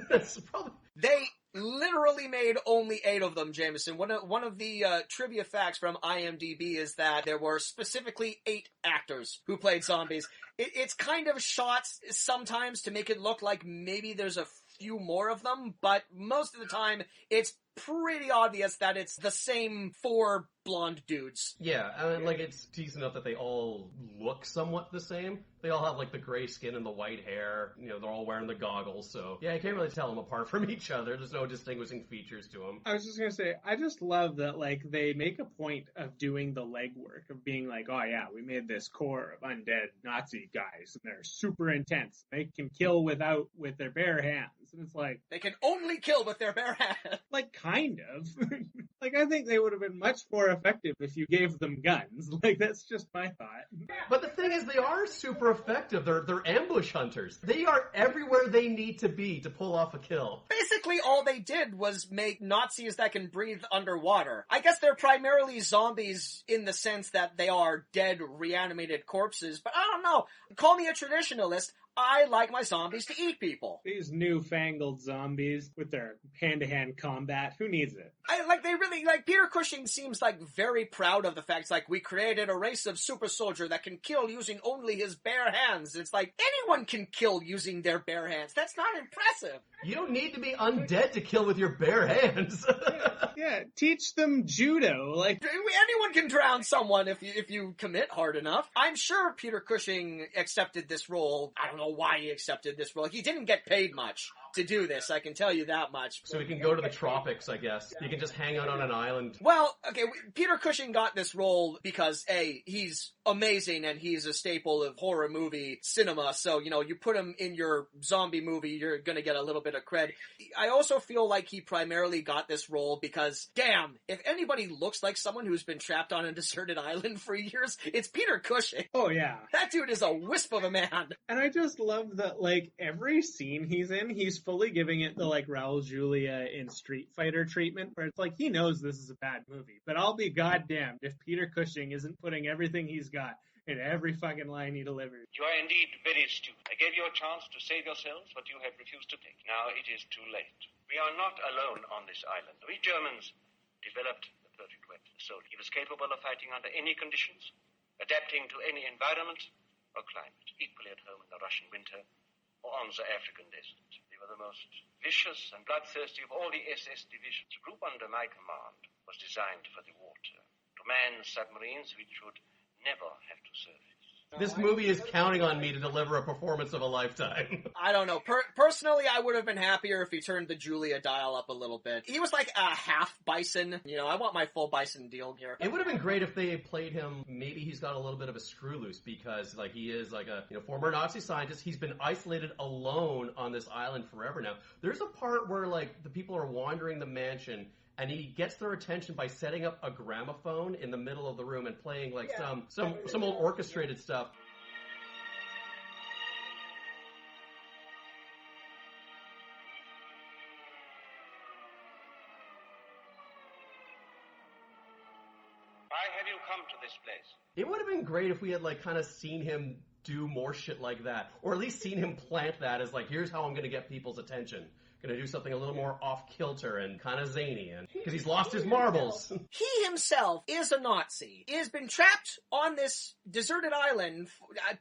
That's probably... literally made only 8 of them, Jameson. One of the trivia facts from IMDb is that there were specifically 8 actors who played zombies. It's kind of shot sometimes to make it look like maybe there's a few more of them, but most of the time it's pretty obvious that it's the same 4 blonde dudes. Yeah, I mean, like, it's decent enough that they all look somewhat the same. They all have, like, the gray skin and the white hair. You know, they're all wearing the goggles, so... Yeah, you can't really tell them apart from each other. There's no distinguishing features to them. I was just gonna say, I just love that, like, they make a point of doing the legwork, of being like, oh yeah, we made this core of undead Nazi guys, and they're super intense. They can kill with their bare hands. And it's like... They can only kill with their bare hands. Like, kind of. Like, I think they would have been much more effective if you gave them guns. Like, that's just my thought. But the thing is, they are super effective. They're ambush hunters. They are everywhere they need to be to pull off a kill. Basically, all they did was make Nazis that can breathe underwater. I guess they're primarily zombies in the sense that they are dead, reanimated corpses, but I don't know. Call me a traditionalist. I like my zombies to eat people. These newfangled zombies with their hand-to-hand combat, who needs it? Peter Cushing seems like very proud of the fact, like, we created a race of super soldier that can kill using only his bare hands. It's like, anyone can kill using their bare hands. That's not impressive. You don't need to be undead to kill with your bare hands. Yeah, teach them judo. Like, anyone can drown someone if you commit hard enough. I'm sure Peter Cushing accepted this role. I don't know why he accepted this role. He didn't get paid much to do this, I can tell you that much. So we can go to the tropics, I guess. You can just hang out on an island. Well, okay, Peter Cushing got this role because, A, he's amazing and he's a staple of horror movie cinema, so, you know, you put him in your zombie movie, you're gonna get a little bit of cred. I also feel like he primarily got this role because, damn, if anybody looks like someone who's been trapped on a deserted island for years, it's Peter Cushing. oh yeah. That dude is a wisp of a man. And I just love that, like, every scene he's in, he's fully giving it the, like, Raul Julia in Street Fighter treatment, where it's like, he knows this is a bad movie, but I'll be goddamned if Peter Cushing isn't putting everything he's got in every fucking line he delivers. You are indeed very stupid. I gave you a chance to save yourselves, but you have refused to take. Now it is too late. We are not alone on this island. We Germans developed the perfect weapon. So he was capable of fighting under any conditions, adapting to any environment or climate, equally at home in the Russian winter or on the African desert. They were the most vicious and bloodthirsty of all the SS divisions. The group under my command was designed for the water, to man submarines which would never have to surface. This movie is counting on me to deliver a performance of a lifetime. I don't know. Personally, I would have been happier if he turned the Julia dial up a little bit. He was like a half bison. You know, I want my full bison deal here. It would have been great if they played him, maybe he's got a little bit of a screw loose because, like, he is like a, you know, former Nazi scientist. He's been isolated alone on this island forever now. There's a part where, like, the people are wandering the mansion and he gets their attention by setting up a gramophone in the middle of the room and playing, like, some old orchestrated stuff. Why have you come to this place? It would have been great if we had, like, kind of seen him do more shit like that. Or at least seen him plant that as, like, here's how I'm going to get people's attention. Going to do something a little more off-kilter and kind of zany, and because he's lost his marbles. He himself is a Nazi. He has been trapped on this deserted island,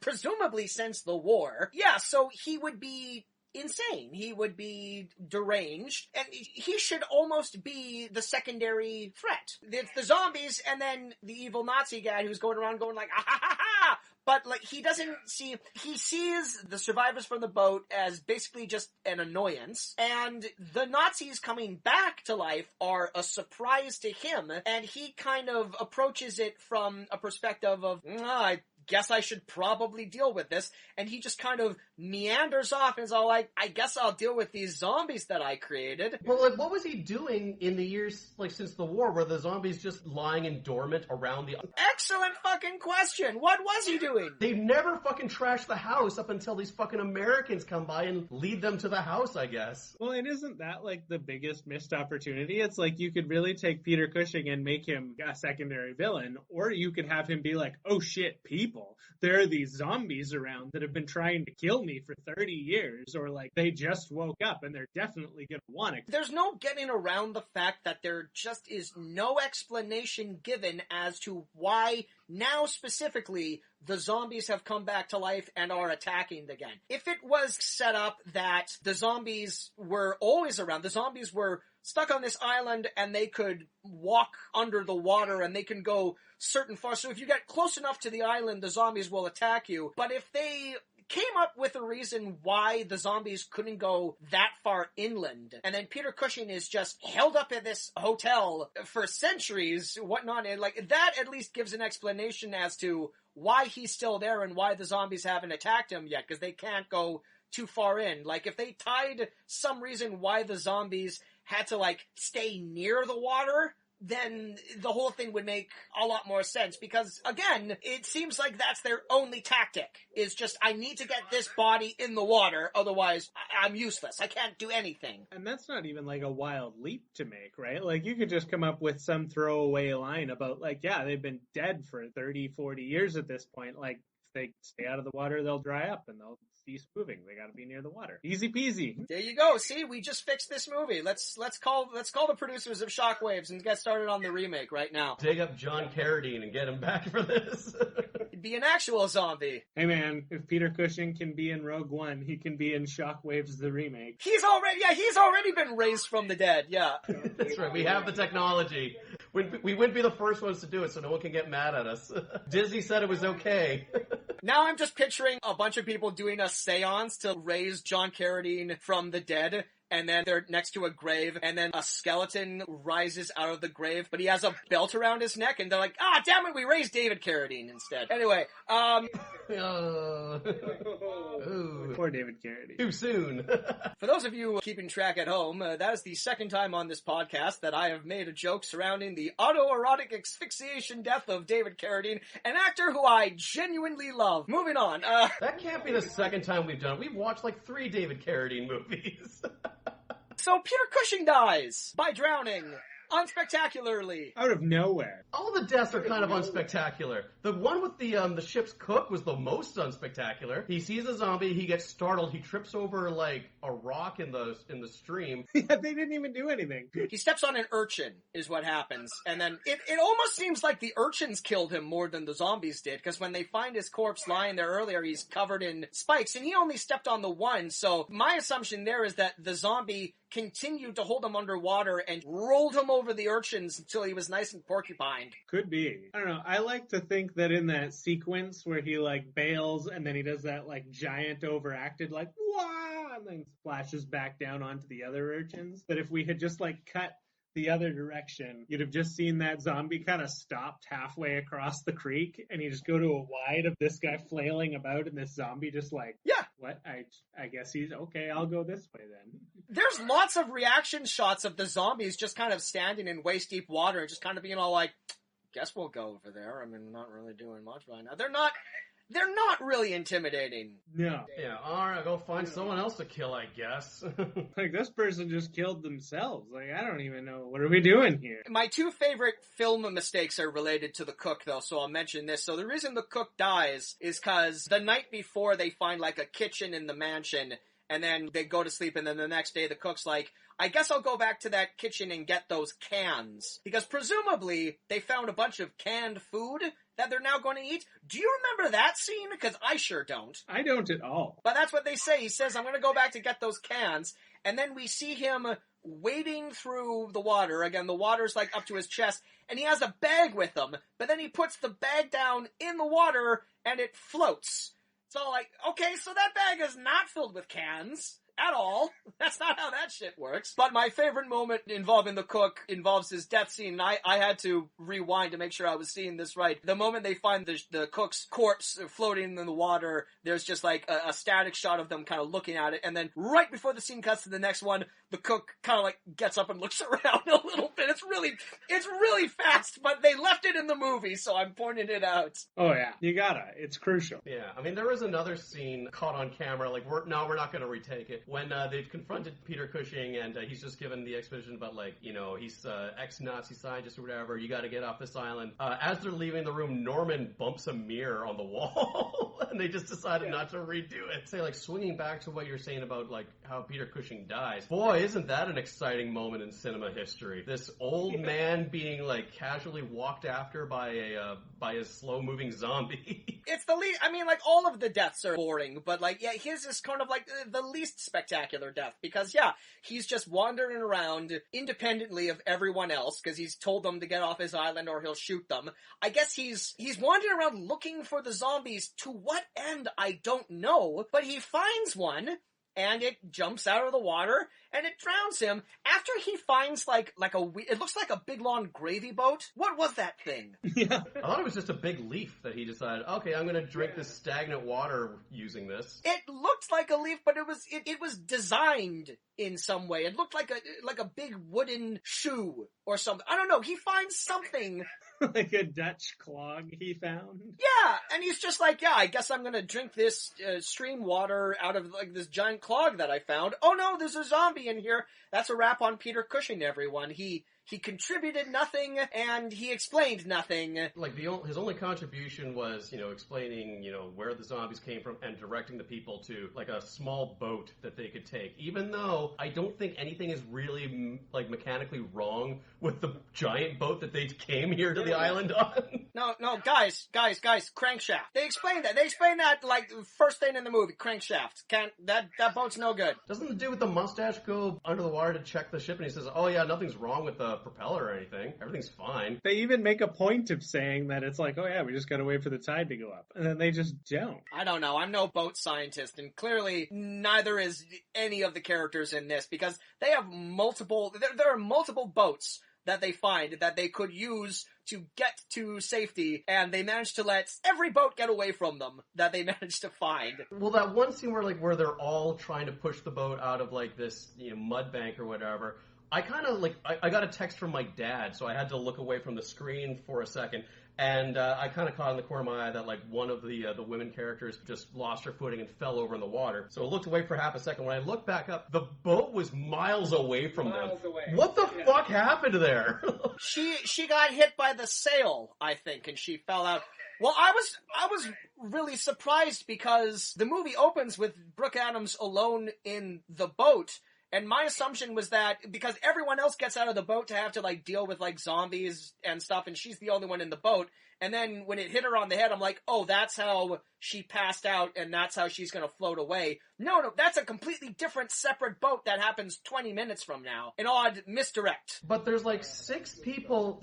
presumably since the war. Yeah, so he would be insane. He would be deranged, and he should almost be the secondary threat. It's the zombies, and then the evil Nazi guy who's going around going like, ah ha ha ha! But, like, he doesn't see, he sees the survivors from the boat as basically just an annoyance, and the Nazis coming back to life are a surprise to him, and he kind of approaches it from a perspective of, I guess I should probably deal with this, and he just kind of meanders off and is all like, I guess I'll deal with these zombies that I created. Well, like, what was he doing in the years, like, since the war, where the zombies just lying in dormant around the... Excellent fucking question! What was he doing? They've never fucking trashed the house up until these fucking Americans come by and lead them to the house, I guess. Well, and isn't that, like, the biggest missed opportunity? It's like, you could really take Peter Cushing and make him a secondary villain, or you could have him be like, oh shit, people evil. There are these zombies around that have been trying to kill me for 30 years, or like they just woke up and they're definitely going to want to. There's no getting around the fact that there just is no explanation given as to why now specifically the zombies have come back to life and are attacking again. If it was set up that the zombies were always around, the zombies were stuck on this island and they could walk under the water and they can go certain far. So if you get close enough to the island, the zombies will attack you. But if they came up with a reason why the zombies couldn't go that far inland, and then Peter Cushing is just held up in this hotel for centuries, whatnot, and like that at least gives an explanation as to why he's still there and why the zombies haven't attacked him yet, because they can't go too far in. Like, if they tied some reason why the zombies had to, like, stay near the water, then the whole thing would make a lot more sense. Because, again, it seems like that's their only tactic, is just, I need to get this body in the water, otherwise I'm useless. I can't do anything. And that's not even, like, a wild leap to make, right? Like, you could just come up with some throwaway line about, like, yeah, they've been dead for 30, 40 years at this point. Like, if they stay out of the water, they'll dry up and they'll cease moving. They gotta be near the water. Easy peasy. There you go. See, we just fixed this movie. Let's call the producers of Shockwaves and get started on the remake right now. Dig up John Carradine and get him back for this. It'd be an actual zombie. Hey man, if Peter Cushing can be in Rogue One, he can be in Shockwaves the remake. He's already been raised from the dead, yeah. That's right, we have the technology. We wouldn't be the first ones to do it, so no one can get mad at us. Disney said it was okay. Now I'm just picturing a bunch of people doing a seance to raise John Carradine from the dead, and then they're next to a grave, and then a skeleton rises out of the grave, but he has a belt around his neck, and they're like, ah, damn it, we raised David Carradine instead. Anyway, Poor David Carradine. Too soon. For those of you keeping track at home, that is the second time on this podcast that I have made a joke surrounding the autoerotic asphyxiation death of David Carradine, an actor who I genuinely love. Moving on. That can't be the second time we've done it. We've watched like 3 David Carradine movies. So Peter Cushing dies by drowning. Unspectacularly. Out of nowhere. All the deaths are kind of unspectacular. The one with the ship's cook was the most unspectacular. He sees a zombie, he gets startled, he trips over like a rock in the stream. Yeah, they didn't even do anything. He steps on an urchin, is what happens. And then it almost seems like the urchins killed him more than the zombies did, because when they find his corpse lying there earlier, he's covered in spikes, and he only stepped on the one. So my assumption there is that the zombie continued to hold him underwater and rolled him over the urchins until he was nice and porcupined. Could be. I don't know. I like to think that in that sequence where he like bails and then he does that like giant overacted like wah and then splashes back down onto the other urchins, that if we had just like cut the other direction, you'd have just seen that zombie kind of stopped halfway across the creek, and you just go to a wide of this guy flailing about, and this zombie just like, yeah, what? I guess he's okay. I'll go this way then. There's lots of reaction shots of the zombies just kind of standing in waist deep water and just kind of being all like, guess we'll go over there. I mean, not really doing much right now. They're not really intimidating. No. Yeah, alright, I'll go find someone else to kill, I guess. Like, this person just killed themselves. Like, I don't even know. What are we doing here? My 2 favorite film mistakes are related to the cook, though, so I'll mention this. So the reason the cook dies is because the night before they find, like, a kitchen in the mansion, and then they go to sleep, and then the next day the cook's like, I guess I'll go back to that kitchen and get those cans. Because presumably they found a bunch of canned food that they're now going to eat. Do you remember that scene? Because I sure don't. I don't at all. But that's what they say. He says, I'm going to go back to get those cans. And then we see him wading through the water. Again, the water's like up to his chest. And he has a bag with him. But then he puts the bag down in the water and it floats. So like, okay, so that bag is not filled with cans at all. That's not how that shit works. But my favorite moment involving the cook involves his death scene. I had to rewind to make sure I was seeing this right. The moment they find the cook's corpse floating in the water, there's just like a static shot of them kind of looking at it. And then right before the scene cuts to the next one, the cook kind of like gets up and looks around a little bit. It's really fast, but they left it in the movie, so I'm pointing it out. Oh yeah, you gotta. It's crucial. Yeah, I mean, there was another scene caught on camera, like, we're not gonna retake it, when they've confronted Peter Cushing and he's just given the exposition about, like, you know, he's ex-Nazi scientist or whatever, you gotta get off this island. As they're leaving the room, Norman bumps a mirror on the wall and they just decided not to redo it. Say, like, swinging back to what you're saying about, like, how Peter Cushing dies. Boy, isn't that an exciting moment in cinema history. This old man being, like, casually walked after by a slow-moving zombie. It's the least, I mean, like, all of the deaths are boring, but, like, yeah, his is kind of like the least spectacular death, because, yeah, he's just wandering around independently of everyone else, because he's told them to get off his island or he'll shoot them. I guess he's wandering around looking for the zombies. To what end, I don't know, but he finds one, and it jumps out of the water, and it drowns him. After he finds, it looks like a big long gravy boat. What was that thing? Yeah. I thought it was just a big leaf that he decided, okay, I'm gonna drink this stagnant water using this. It looked like a leaf, but it was designed in some way. It looked like a big wooden shoe or something. I don't know. He finds something. Like a Dutch clog he found? Yeah, and he's just like, yeah, I guess I'm gonna drink this stream water out of, like, this giant clog that I found. Oh no, there's a zombie in here. That's a wrap on Peter Cushing, everyone. He contributed nothing, and he explained nothing. Like, his only contribution was, you know, explaining, you know, where the zombies came from and directing the people to, like, a small boat that they could take. Even though I don't think anything is really, like, mechanically wrong with the giant boat that they came here to the island on. No, guys, crankshaft. They explained that, like, first thing in the movie, crankshaft. That boat's no good. Doesn't the dude with the mustache go under the water to check the ship, and he says, oh yeah, nothing's wrong with the propeller or anything. Everything's fine. They even make a point of saying that it's like, oh yeah, we just gotta wait for the tide to go up. And then they just don't. I don't know. I'm no boat scientist, and clearly neither is any of the characters in this, because they have there are multiple boats that they find that they could use to get to safety, and they managed to let every boat get away from them that they managed to find. Well, that one scene where they're all trying to push the boat out of, like, this, you know, mud bank or whatever, I kind of, like, I got a text from my dad, so I had to look away from the screen for a second, and I kind of caught in the corner of my eye that, like, one of the women characters just lost her footing and fell over in the water. So I looked away for half a second. When I looked back up, the boat was miles away from them. What the fuck happened there? She got hit by the sail, I think, and she fell out. Well, I was really surprised, because the movie opens with Brooke Adams alone in the boat. And my assumption was that because everyone else gets out of the boat to have to, like, deal with, like, zombies and stuff, and she's the only one in the boat. And then when it hit her on the head, I'm like, oh, that's how she passed out, and that's how she's going to float away. No, that's a completely different, separate boat that happens 20 minutes from now. An odd misdirect. But there's, like, six people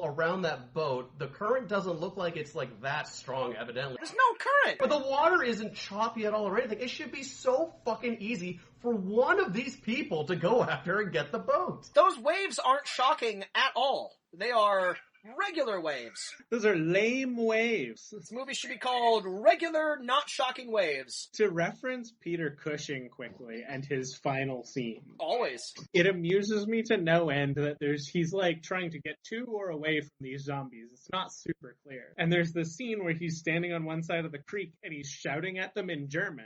around that boat. The current doesn't look like it's, like, that strong, evidently. There's no current. But the water isn't choppy at all or anything. It should be so fucking easy for one of these people to go after and get the boat. Those waves aren't shocking at all. They are regular waves. Those are lame waves. This movie should be called Regular, Not Shocking Waves. To reference Peter Cushing quickly and his final scene. Always. It amuses me to no end that he's like trying to get to or away from these zombies. It's not super clear. And there's this scene where he's standing on one side of the creek and he's shouting at them in German.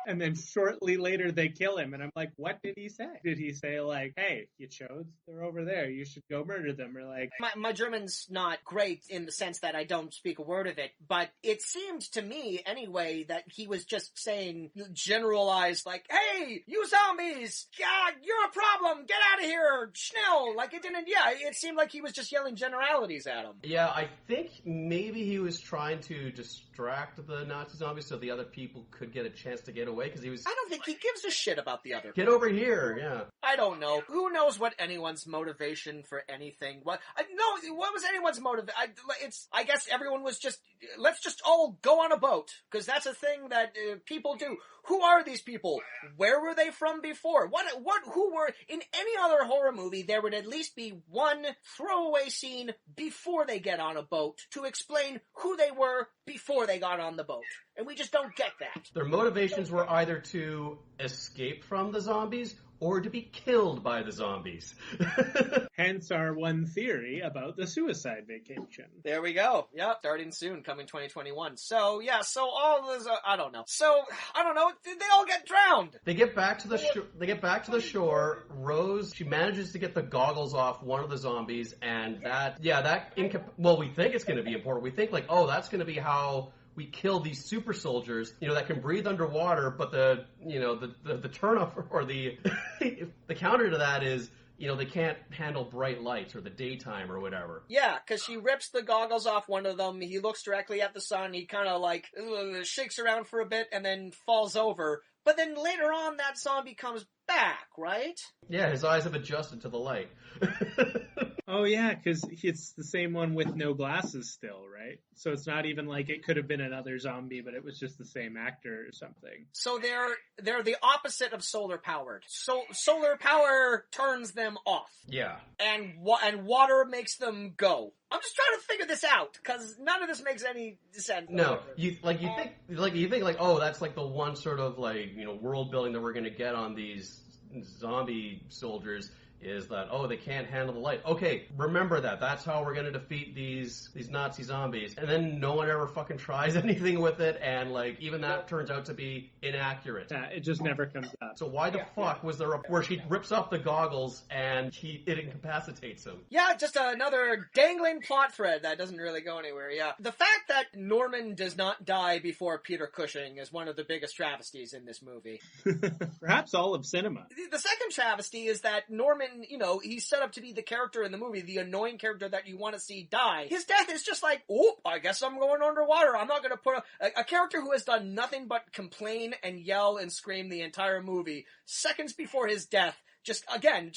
And then shortly later, they kill him. And I'm like, what did he say? Did he say, like, hey, you chodes, they're over there, you should go murder them? Or like... My German's not great in the sense that I don't speak a word of it. But it seemed to me, anyway, that he was just saying generalized, like, hey, you zombies! God, you're a problem! Get out of here! Schnell! Like, it seemed like he was just yelling generalities at him. Yeah, I think maybe he was trying to distract the Nazi zombies so the other people could get a chance to get away, because he was... I don't think he gives a shit about the other people. Get over here, yeah. I don't know. Who knows what anyone's motivation for anything? What was anyone's motivation? I guess everyone was just, let's just all go on a boat, because that's a thing that people do. Who are these people? Where were they from before? Who were, in any other horror movie, there would at least be one throwaway scene before they get on a boat to explain who they were before they got on the boat. And we just don't get that. Their motivations were either to escape from the zombies or to be killed by the zombies. Hence our one theory about the suicide vacation. There we go. Yep, starting soon, coming 2021. So, yeah, so all this, I don't know. So, I don't know, they all get drowned. They get back to the shore. Rose, she manages to get the goggles off one of the zombies, and well, we think it's going to be important. We think, like, oh, that's going to be how we kill these super soldiers, that can breathe underwater, but the turnover, or the the counter to that is, they can't handle bright lights or the daytime or whatever. Yeah, because she rips the goggles off one of them. He looks directly at the sun. He kind of like shakes around for a bit and then falls over. But then later on, that zombie comes back, right? Yeah, his eyes have adjusted to the light. Oh, yeah, because it's the same one with no glasses still, right? So it's not even like it could have been another zombie, but it was just the same actor or something. So they're the opposite of solar powered. So solar power turns them off. Yeah. And water makes them go. I'm just trying to figure this out, because none of this makes any sense. No, you think, oh, that's like the one sort of like, world building that we're going to get on these zombie soldiers, is that, oh, they can't handle the light. Okay, remember that. That's how we're going to defeat these Nazi zombies. And then no one ever fucking tries anything with it, and, like, even that turns out to be inaccurate. Yeah, it just never comes up. So why the fuck was there where she rips off the goggles and it incapacitates him? Yeah, just another dangling plot thread that doesn't really go anywhere, yeah. The fact that Norman does not die before Peter Cushing is one of the biggest travesties in this movie. Perhaps all of cinema. The second travesty is that Norman, he's set up to be the character in the movie, the annoying character that you want to see die. His death is just like, oh, I guess I'm going underwater. I'm not going to put a character who has done nothing but complain and yell and scream the entire movie, seconds before his death, just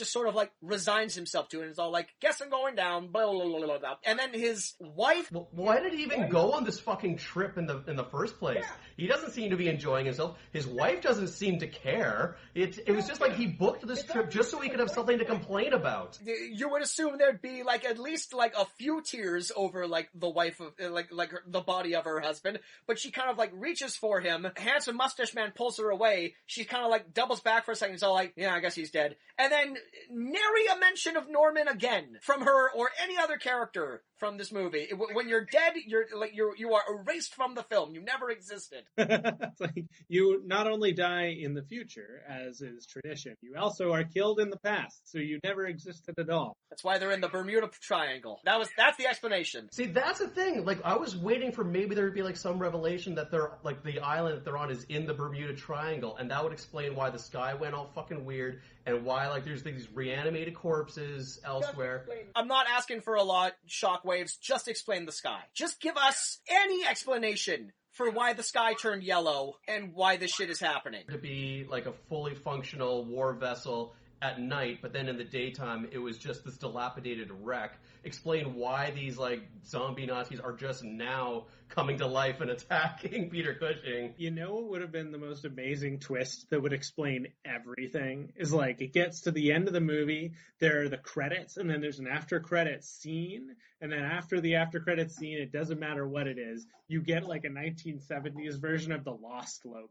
sort of like resigns himself to it. And it's all like, guess I'm going down, blah, blah, blah, blah, blah. And then his wife... Well, why did he even go on this fucking trip in the first place? Yeah. He doesn't seem to be enjoying himself. His wife doesn't seem to care. It was just like he booked this trip just so he could have something to complain about. You would assume there'd be like at least like a few tears over like the wife of the body of her husband, but she kind of like reaches for him. Handsome mustache man pulls her away. She kind of like doubles back for a second. It's all like, yeah, I guess he's dead. And then nary a mention of Norman again from her or any other character from this movie. When you're dead, you are erased from the film. You never existed. It's like you not only die in the future, as is tradition, you also are killed in the past, so you never existed at all. That's why they're in the Bermuda Triangle. That's the explanation. See, that's the thing. Like, I was waiting for maybe there would be like some revelation that they're like the island that they're on is in the Bermuda Triangle, and that would explain why the sky went all fucking weird and why like there's these reanimated corpses elsewhere. I'm not asking for a lot, Shockwaves. Just explain the sky. Just give us any explanation for why the sky turned yellow and why this shit is happening. To be like a fully functional war vessel at night, but then in the daytime it was just this dilapidated wreck. Explain why these like zombie Nazis are just now coming to life and attacking Peter Cushing. You know what would have been the most amazing twist that would explain everything? Is like it gets to the end of the movie, there are the credits, and then there's an after credits scene, and then after the after credits scene, it doesn't matter what it is, you get like a 1970s version of the Lost logo.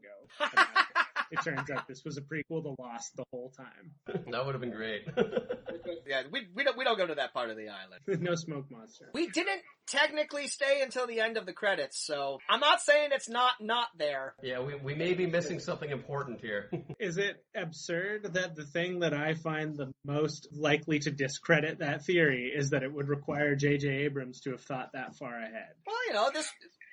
It turns out this was a prequel to Lost the whole time. That would have been great. Yeah, we don't go to that part of the island. No smoke monster. We didn't technically stay until the end of the credits, so I'm not saying it's not there. Yeah, we may be missing something important here. Is it absurd that the thing that I find the most likely to discredit that theory is that it would require J.J. Abrams to have thought that far ahead? Well,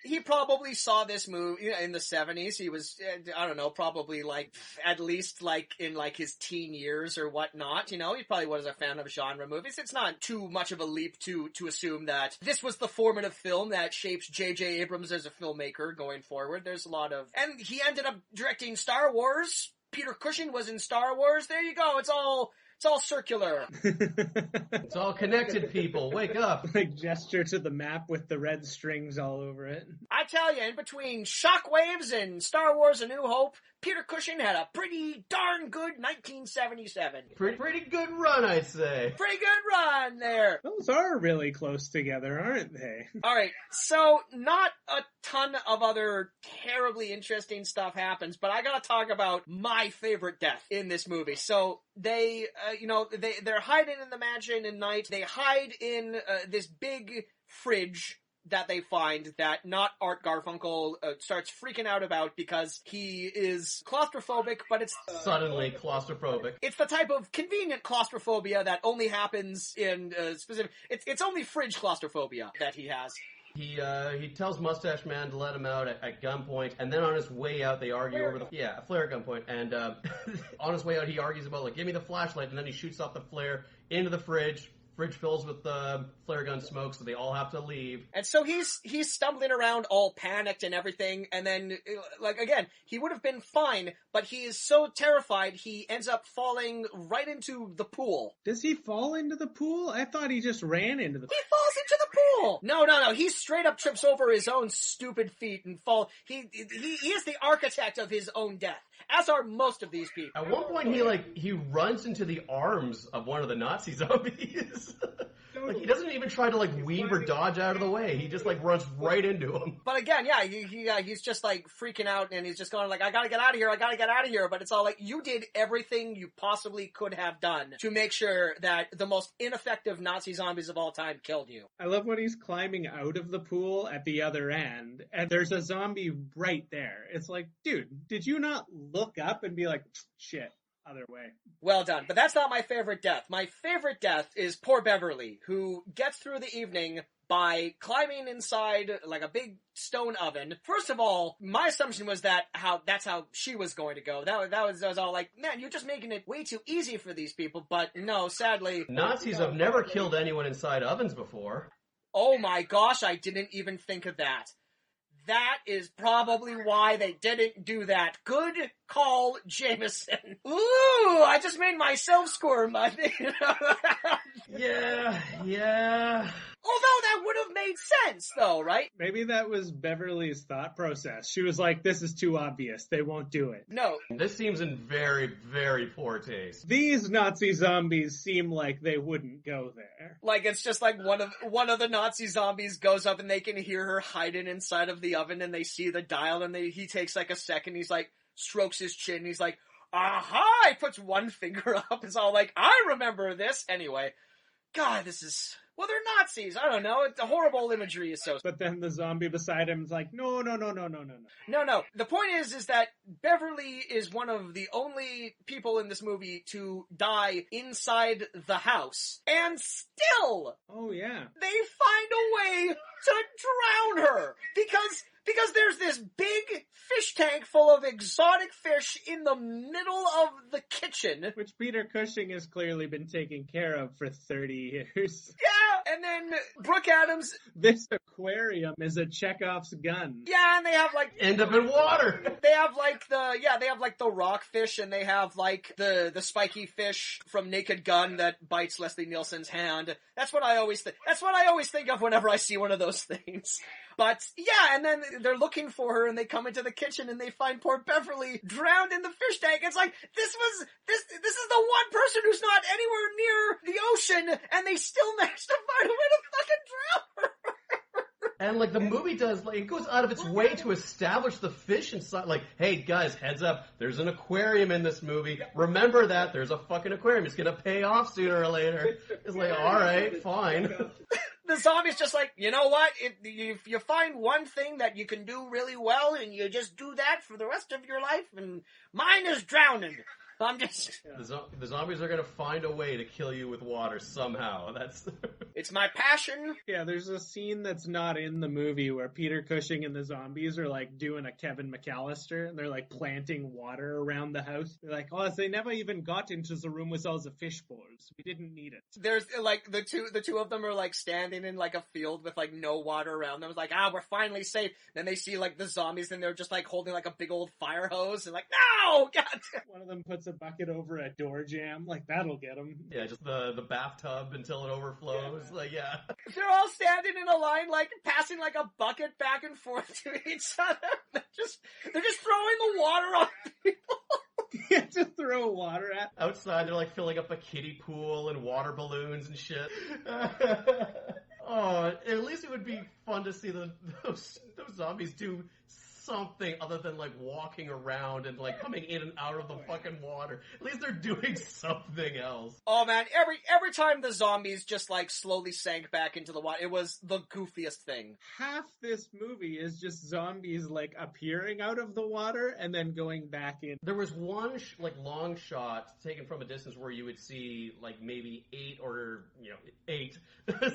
he probably saw this movie in the 70s. He was, I don't know, probably like, at least like in like his teen years or whatnot. He probably was a fan of genre movies. It's not too much of a leap to assume that this was the formative film that shapes J.J. Abrams as a filmmaker going forward. There's a lot of, and he ended up directing Star Wars. Peter Cushing was in Star Wars. There you go. It's all circular. It's all connected, people. Wake up. Like gesture to the map with the red strings all over it. I tell you, in between Shockwaves and Star Wars A New Hope, Peter Cushing had a pretty darn good 1977. Pretty good run, I'd say. Pretty good run there. Those are really close together, aren't they? All right, so not a ton of other terribly interesting stuff happens, but I gotta talk about my favorite death in this movie. So They, they're hiding in the mansion at night. They hide in this big fridge that they find that not Art Garfunkel starts freaking out about because he is claustrophobic, but it's Suddenly claustrophobic. it's the type of convenient claustrophobia that only happens in specific. It's only fridge claustrophobia that he has. He tells Mustache Man to let him out at gunpoint, and then on his way out, they argue over the flare gunpoint. And on his way out, he argues about like, give me the flashlight, and then he shoots off the flare into the fridge. Fridge fills with flare gun smoke, so they all have to leave. And so he's stumbling around all panicked and everything, and then, like, again, he would have been fine, but he is so terrified he ends up falling right into the pool. Does he fall into the pool? I thought he just ran into the pool. He falls into the pool! No, he straight up trips over his own stupid feet and fall. He is the architect of his own death, as are most of these people. At one point, he runs into the arms of one of the Nazi zombies. Like, he doesn't even try to like weave or dodge out of the way. He just like runs right into him. But again, yeah, he's just like freaking out, and he's just going like, I gotta get out of here. But it's all like, you did everything you possibly could have done to make sure that the most ineffective Nazi zombies of all time killed you. I love when he's climbing out of the pool at the other end, and there's a zombie right there. It's like, dude, did you not look up and be like, shit? Other way. Well done. But that's not my favorite death. My favorite death is poor Beverly, who gets through the evening by climbing inside like a big stone oven. First of all, my assumption was that's how she was going to go. That was all like, man, you're just making it way too easy for these people. But no, sadly, Nazis have never killed anyone inside ovens before. Oh my gosh, I didn't even think of that. That is probably why they didn't do that. Good call, Jameson. Ooh, I just made myself squirm. Yeah. Although that would have made sense, though, right? Maybe that was Beverly's thought process. She was like, this is too obvious. They won't do it. No. This seems in very, very poor taste. These Nazi zombies seem like they wouldn't go there. Like, it's just like one of the Nazi zombies goes up and they can hear her hiding inside of the oven, and they see the dial, and he takes like a second, he's like, strokes his chin, he's like, aha! He puts one finger up, it's all like, I remember this! Anyway, God, this is... Well, they're Nazis. I don't know. It's a horrible imagery is so... But then the zombie beside him is like, no. No. The point is that Beverly is one of the only people in this movie to die inside the house. And still... Oh, yeah. They find a way to drown her. Because there's this big fish tank full of exotic fish in the middle of the kitchen. Which Peter Cushing has clearly been taking care of for 30 years. Yeah, and then Brooke Adams... This aquarium is a Chekhov's gun. Yeah, and they have like... End up in water! They have like the rockfish, and they have like the spiky fish from Naked Gun that bites Leslie Nielsen's hand. That's what I always think of whenever I see one of those things. But, yeah, and then they're looking for her, and they come into the kitchen, and they find poor Beverly drowned in the fish tank. It's like, this is the one person who's not anywhere near the ocean, and they still managed to find a way to fucking drown her. And, like, the movie does, like, it goes out of its way to establish the fish inside. Like, hey, guys, heads up, there's an aquarium in this movie. Remember that, there's a fucking aquarium. It's gonna pay off sooner or later. It's like, alright, fine. The zombie's just like, you know what, if you find one thing that you can do really well, and you just do that for the rest of your life, and mine is drowning. I'm just... The zombies are gonna find a way to kill you with water somehow. That's... It's my passion. Yeah, there's a scene that's not in the movie where Peter Cushing and the zombies are like doing a Kevin McAllister, and they're like planting water around the house. They're like, oh, they never even got into the room with all the fish bowls. We didn't need it. There's like the two of them are like standing in like a field with like no water around them. It's like, we're finally safe. Then they see like the zombies, and they're just like holding like a big old fire hose, and like, no, God. One of them puts a bucket over a door jamb, like that'll get them. Yeah, just the bathtub until it overflows. Yeah. Like, yeah. They're all standing in a line, like passing like a bucket back and forth to each other. They're just throwing the water on people. You have to throw water at. Outside, they're like filling up a kiddie pool and water balloons and shit. Oh, at least it would be fun to see those zombies do something other than like walking around and like coming in and out of the fucking water. At least they're doing something else. Oh man, every time the zombies just like slowly sank back into the water, it was the goofiest thing. Half this movie is just zombies like appearing out of the water and then going back in. There was one long shot taken from a distance where you would see like maybe 8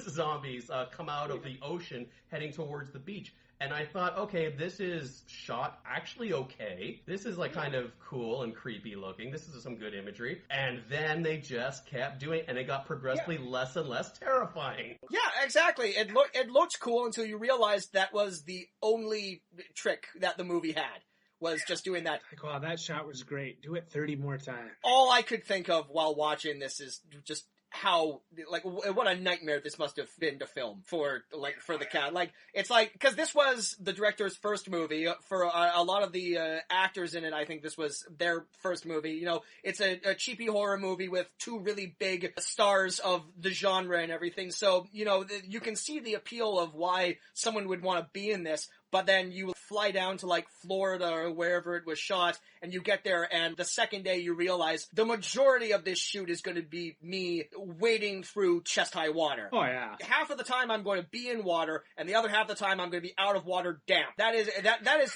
zombies come out of the ocean heading towards the beach. And I thought, okay, this is shot actually okay. This is like kind of cool and creepy looking. This is some good imagery. And then they just kept doing it, and it got progressively less and less terrifying. Yeah, exactly. It looked cool until you realized that was the only trick that the movie had. Was just doing that. Like, wow, that shot was great. Do it 30 more times. All I could think of while watching this is just how, like, what a nightmare this must have been to film for the cat. Like, it's like, because this was the director's first movie. For a lot of the actors in it, I think this was their first movie. You know, it's a cheapy horror movie with two really big stars of the genre and everything. So, you know, you can see the appeal of why someone would want to be in this. But then you fly down to like Florida or wherever it was shot, and you get there, and the second day you realize the majority of this shoot is going to be me wading through chest-high water. Oh yeah. Half of the time I'm going to be in water, and the other half of the time I'm going to be out of water damp. That is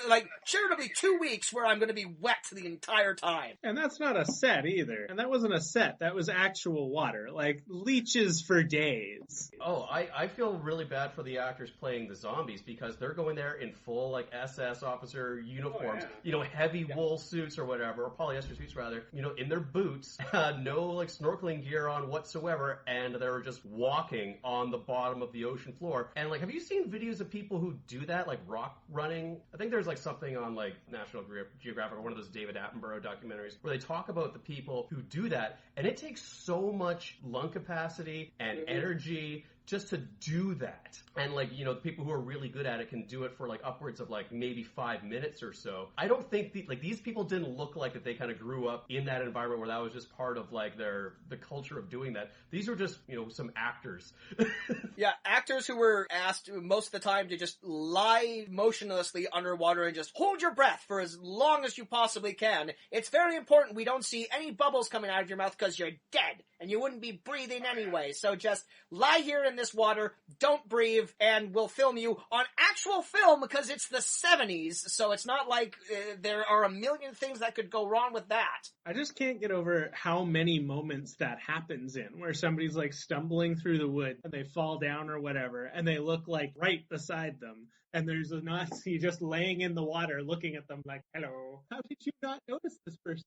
like charitably 2 weeks where I'm going to be wet the entire time. And that's not a set either. And that wasn't a set. That was actual water. Like leeches for days. Oh, I feel really bad for the actors playing the zombies because they're going there in full like SS officer uniforms, you know, heavy wool suits or whatever, or polyester suits rather, you know, in their boots, no like snorkeling gear on whatsoever, and they're just walking on the bottom of the ocean floor. And like, have you seen videos of people who do that, like rock running? I think there's like something on like National Geographic or one of those David Attenborough documentaries where they talk about the people who do that, and it takes so much lung capacity and energy just to do that. And like, you know, the people who are really good at it can do it for like upwards of like maybe 5 minutes or so. I don't think these people didn't look like that they kind of grew up in that environment where that was just part of like the culture of doing that. These were just, you know, some actors. Yeah, actors who were asked most of the time to just lie motionlessly underwater and just hold your breath for as long as you possibly can. It's very important we don't see any bubbles coming out of your mouth because you're dead and you wouldn't be breathing anyway. So just lie here in this water, don't breathe, and we'll film you on actual film because it's the 70s, so it's not like there are a million things that could go wrong with that. I just can't get over how many moments that happens in, where somebody's like stumbling through the woods and they fall down or whatever, and they look like right beside them. And there's a Nazi just laying in the water looking at them like, hello, how did you not notice this person?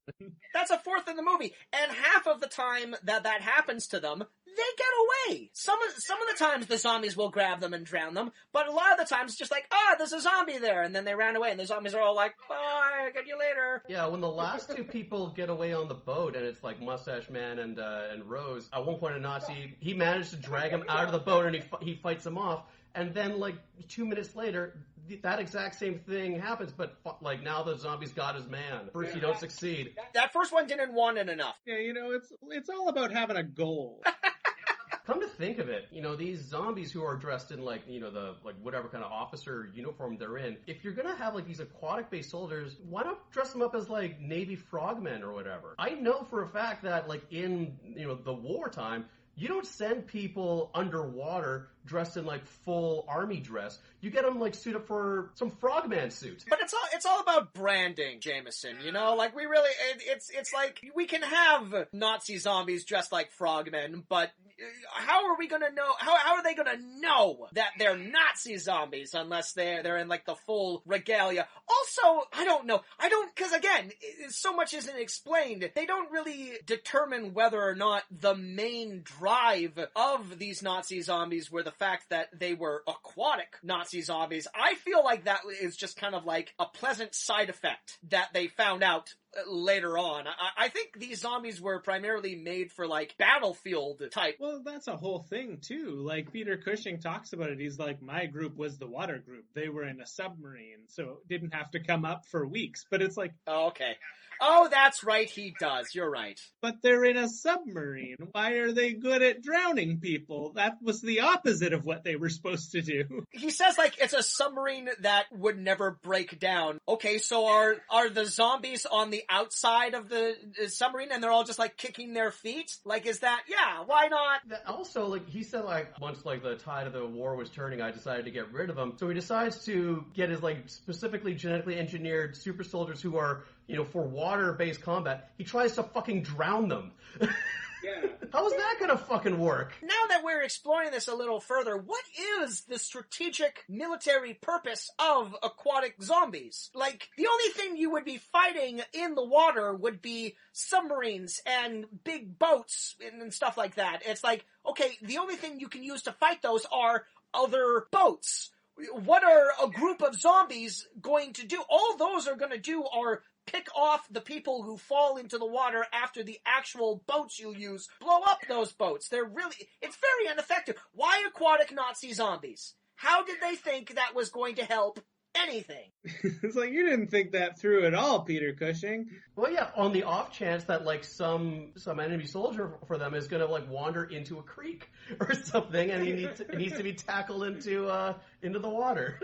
That's a fourth in the movie. And half of the time that happens to them, they get away. Some of the times the zombies will grab them and drown them, but a lot of the times it's just like, there's a zombie there, and then they ran away, and the zombies are all like, bye, get you later. Yeah, when the last two people get away on the boat, and it's like Mustache Man and Rose, at one point a Nazi, he managed to drag him out of the boat, and he fights him off. And then, like, 2 minutes later, that exact same thing happens, but, like, now the zombie's got his man. First, you don't succeed. That first one didn't want it enough. Yeah, you know, it's all about having a goal. Come to think of it, you know, these zombies who are dressed in, like, you know, the, like, whatever kind of officer uniform they're in, if you're gonna have, like, these aquatic-based soldiers, why not dress them up as, like, Navy frogmen or whatever? I know for a fact that, like, in, you know, the wartime, you don't send people underwater dressed in like full army dress. You get them like suited up for some frogman suit. But it's all about branding, Jameson. You know, like we really, it's like we can have Nazi zombies dressed like frogmen, but how are we gonna know? How are they gonna know that they're Nazi zombies unless they're in like the full regalia? Also, I don't know. Because again, so much isn't explained. They don't really determine whether or not the main drive of these Nazi zombies were the fact that they were aquatic Nazi zombies. I feel like that is just kind of like a pleasant side effect that they found out later on. I think these zombies were primarily made for, like, battlefield type. Well, that's a whole thing, too. Like, Peter Cushing talks about it. He's like, my group was the water group. They were in a submarine, so it didn't have to come up for weeks. But it's like... Oh, okay. Oh, that's right, he does. You're right. But they're in a submarine. Why are they good at drowning people? That was the opposite of what they were supposed to do. He says, like, it's a submarine that would never break down. Okay, so are the zombies on the outside of the submarine and they're all just, like, kicking their feet? Like, is that... Yeah, why not? Also, like, he said, like, once, like, the tide of the war was turning, I decided to get rid of them. So he decides to get his, like, specifically genetically engineered super soldiers who are... for water-based combat, he tries to fucking drown them. Yeah. How is that gonna fucking work? Now that we're exploring this a little further, what is the strategic military purpose of aquatic zombies? Like, the only thing you would be fighting in the water would be submarines and big boats and stuff like that. It's like, okay, the only thing you can use to fight those are other boats. What are a group of zombies going to do? All those are going to do are pick off the people who fall into the water after the actual boats you use blow up those boats. It's very ineffective. Why aquatic Nazi zombies? How did they think that was going to help anything? It's like, you didn't think that through at all, Peter Cushing. Well, yeah, on the off chance that, like, some enemy soldier for them is gonna, like, wander into a creek or something, and it needs to be tackled into the water.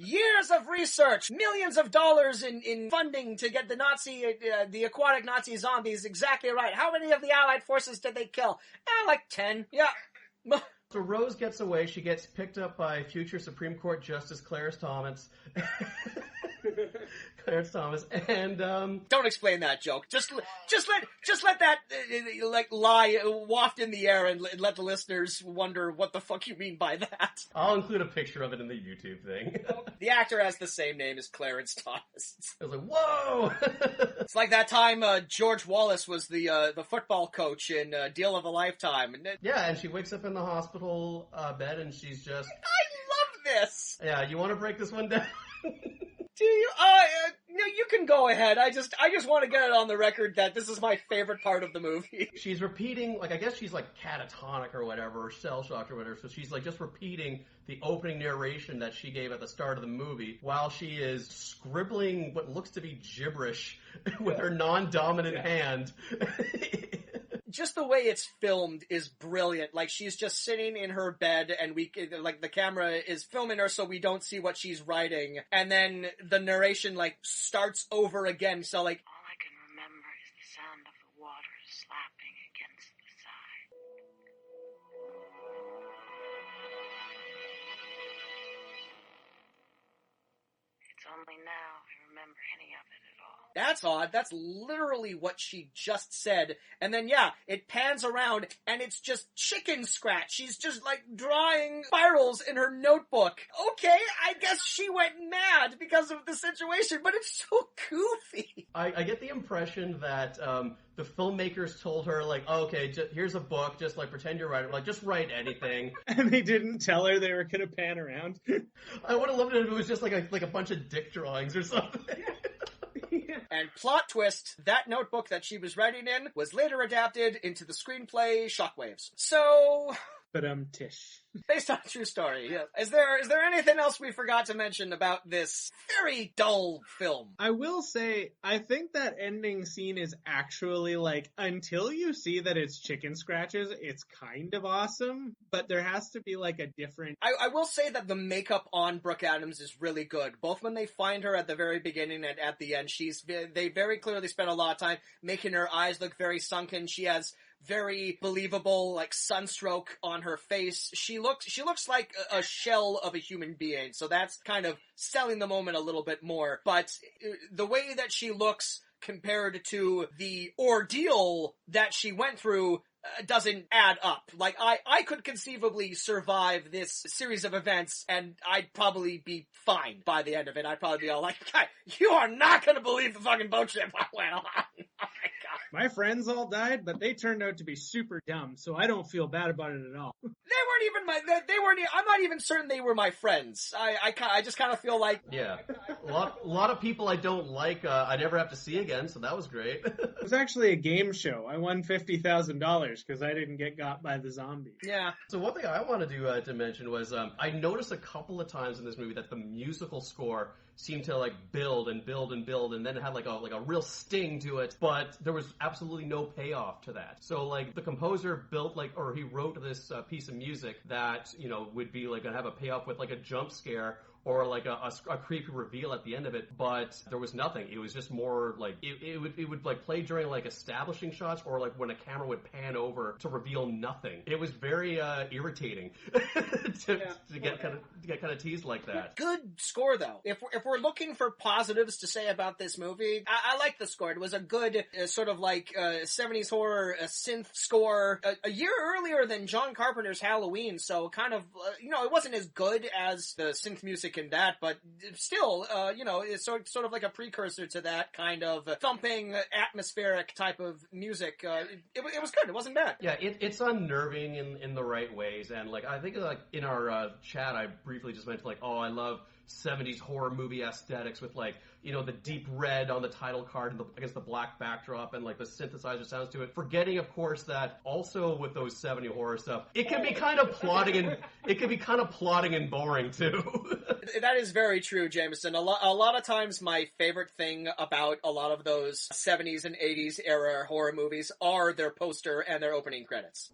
Years of research, millions of dollars in funding to get the aquatic Nazi zombies exactly right. How many of the Allied forces did they kill? Like 10. Yeah. So Rose gets away. She gets picked up by future Supreme Court Justice Clarence Thomas. And don't explain that joke. Just let that like lie waft in the air and let the listeners wonder what the fuck you mean by that. I'll include a picture of it in the YouTube thing. The actor has the same name as Clarence Thomas. I was like, whoa! It's like that time George Wallace was the football coach in Deal of a Lifetime. Yeah, and she wakes up in the hospital bed and she's just... I love this! Yeah, you want to break this one down? Do you? No, you can go ahead. I just want to get it on the record that this is my favorite part of the movie. She's repeating, like, I guess she's, like, catatonic or whatever, or shell-shocked or whatever, so she's, like, just repeating the opening narration that she gave at the start of the movie while she is scribbling what looks to be gibberish with her non-dominant hand. Just the way it's filmed is brilliant. Like, she's just sitting in her bed and the camera is filming her so we don't see what she's writing. And then the narration, like, starts over again. So, like... All I can remember is the sound of the water slapping against the side. It's only now I remember any of it at all. That's odd. That's literally what she just said. And then, yeah, it pans around, and it's just chicken scratch. She's just, like, drawing spirals in her notebook. Okay, I guess she went mad because of the situation, but it's so goofy. I get the impression that the filmmakers told her, like, oh, okay, here's a book, just, like, pretend you're writing. Like, just write anything. And they didn't tell her they were going to pan around. I would have loved it if it was just, like a bunch of dick drawings or something. And plot twist, that notebook that she was writing in was later adapted into the screenplay Shockwaves. So... But tish. Based on a true story, yeah. Is there anything else we forgot to mention about this very dull film? I will say, I think that ending scene is actually, like, until you see that it's chicken scratches, it's kind of awesome, but there has to be, like, a different... I will say that the makeup on Brooke Adams is really good. Both when they find her at the very beginning and at the end, they very clearly spent a lot of time making her eyes look very sunken. She has very believable, like, sunstroke on her face. She looks like a shell of a human being, so that's kind of selling the moment a little bit more. But the way that she looks compared to the ordeal that she went through doesn't add up. Like, I could conceivably survive this series of events, and I'd probably be fine by the end of it. I'd probably be all like, you are not gonna believe the fucking boat trip I went on. Oh my god. My friends all died, but they turned out to be super dumb, so I don't feel bad about it at all. I'm not even certain they were my friends. I just kind of feel like... Yeah. A lot of people I don't like, I never have to see again, so that was great. It was actually a game show. I won $50,000 because I didn't get got by the zombie. Yeah. So one thing I wanted to mention was I noticed a couple of times in this movie that the musical score seemed to like build and build and build, and then it had like a real sting to it, but there was absolutely no payoff to that. So like the composer he wrote this piece of music that, you know, would be like gonna have a payoff with like a jump scare or like a creepy reveal at the end of it, but there was nothing. It was just more like it would like play during like establishing shots or like when a camera would pan over to reveal nothing. It was very irritating to get kind of teased like that. Good score though. If we're looking for positives to say about this movie, I like the score. It was a good sort of like 70s horror synth score a year earlier than John Carpenter's Halloween, so kind of it wasn't as good as the synth music in that, but still, it's sort of like a precursor to that kind of thumping, atmospheric type of music. It was good. It wasn't bad. Yeah, it's unnerving in the right ways, and like I think like in our chat, I briefly just mentioned like, oh, I love 70s horror movie aesthetics with like, you know, the deep red on the title card and against the black backdrop and like the synthesizer sounds to it. Forgetting, of course, that also with those 70s horror stuff, it can be kind of plotting and boring too. That is very true, Jameson. A lot of times my favorite thing about a lot of those 70s and 80s era horror movies are their poster and their opening credits.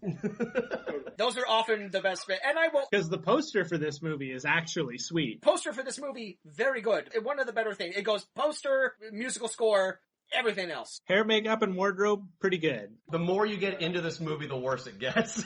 Those are often the best bit. And I will... Because the poster for this movie is actually sweet. Poster for this movie, very good. One of the better things. It goes poster, musical score, everything else. Hair, makeup, and wardrobe, pretty good. The more you get into this movie, the worse it gets.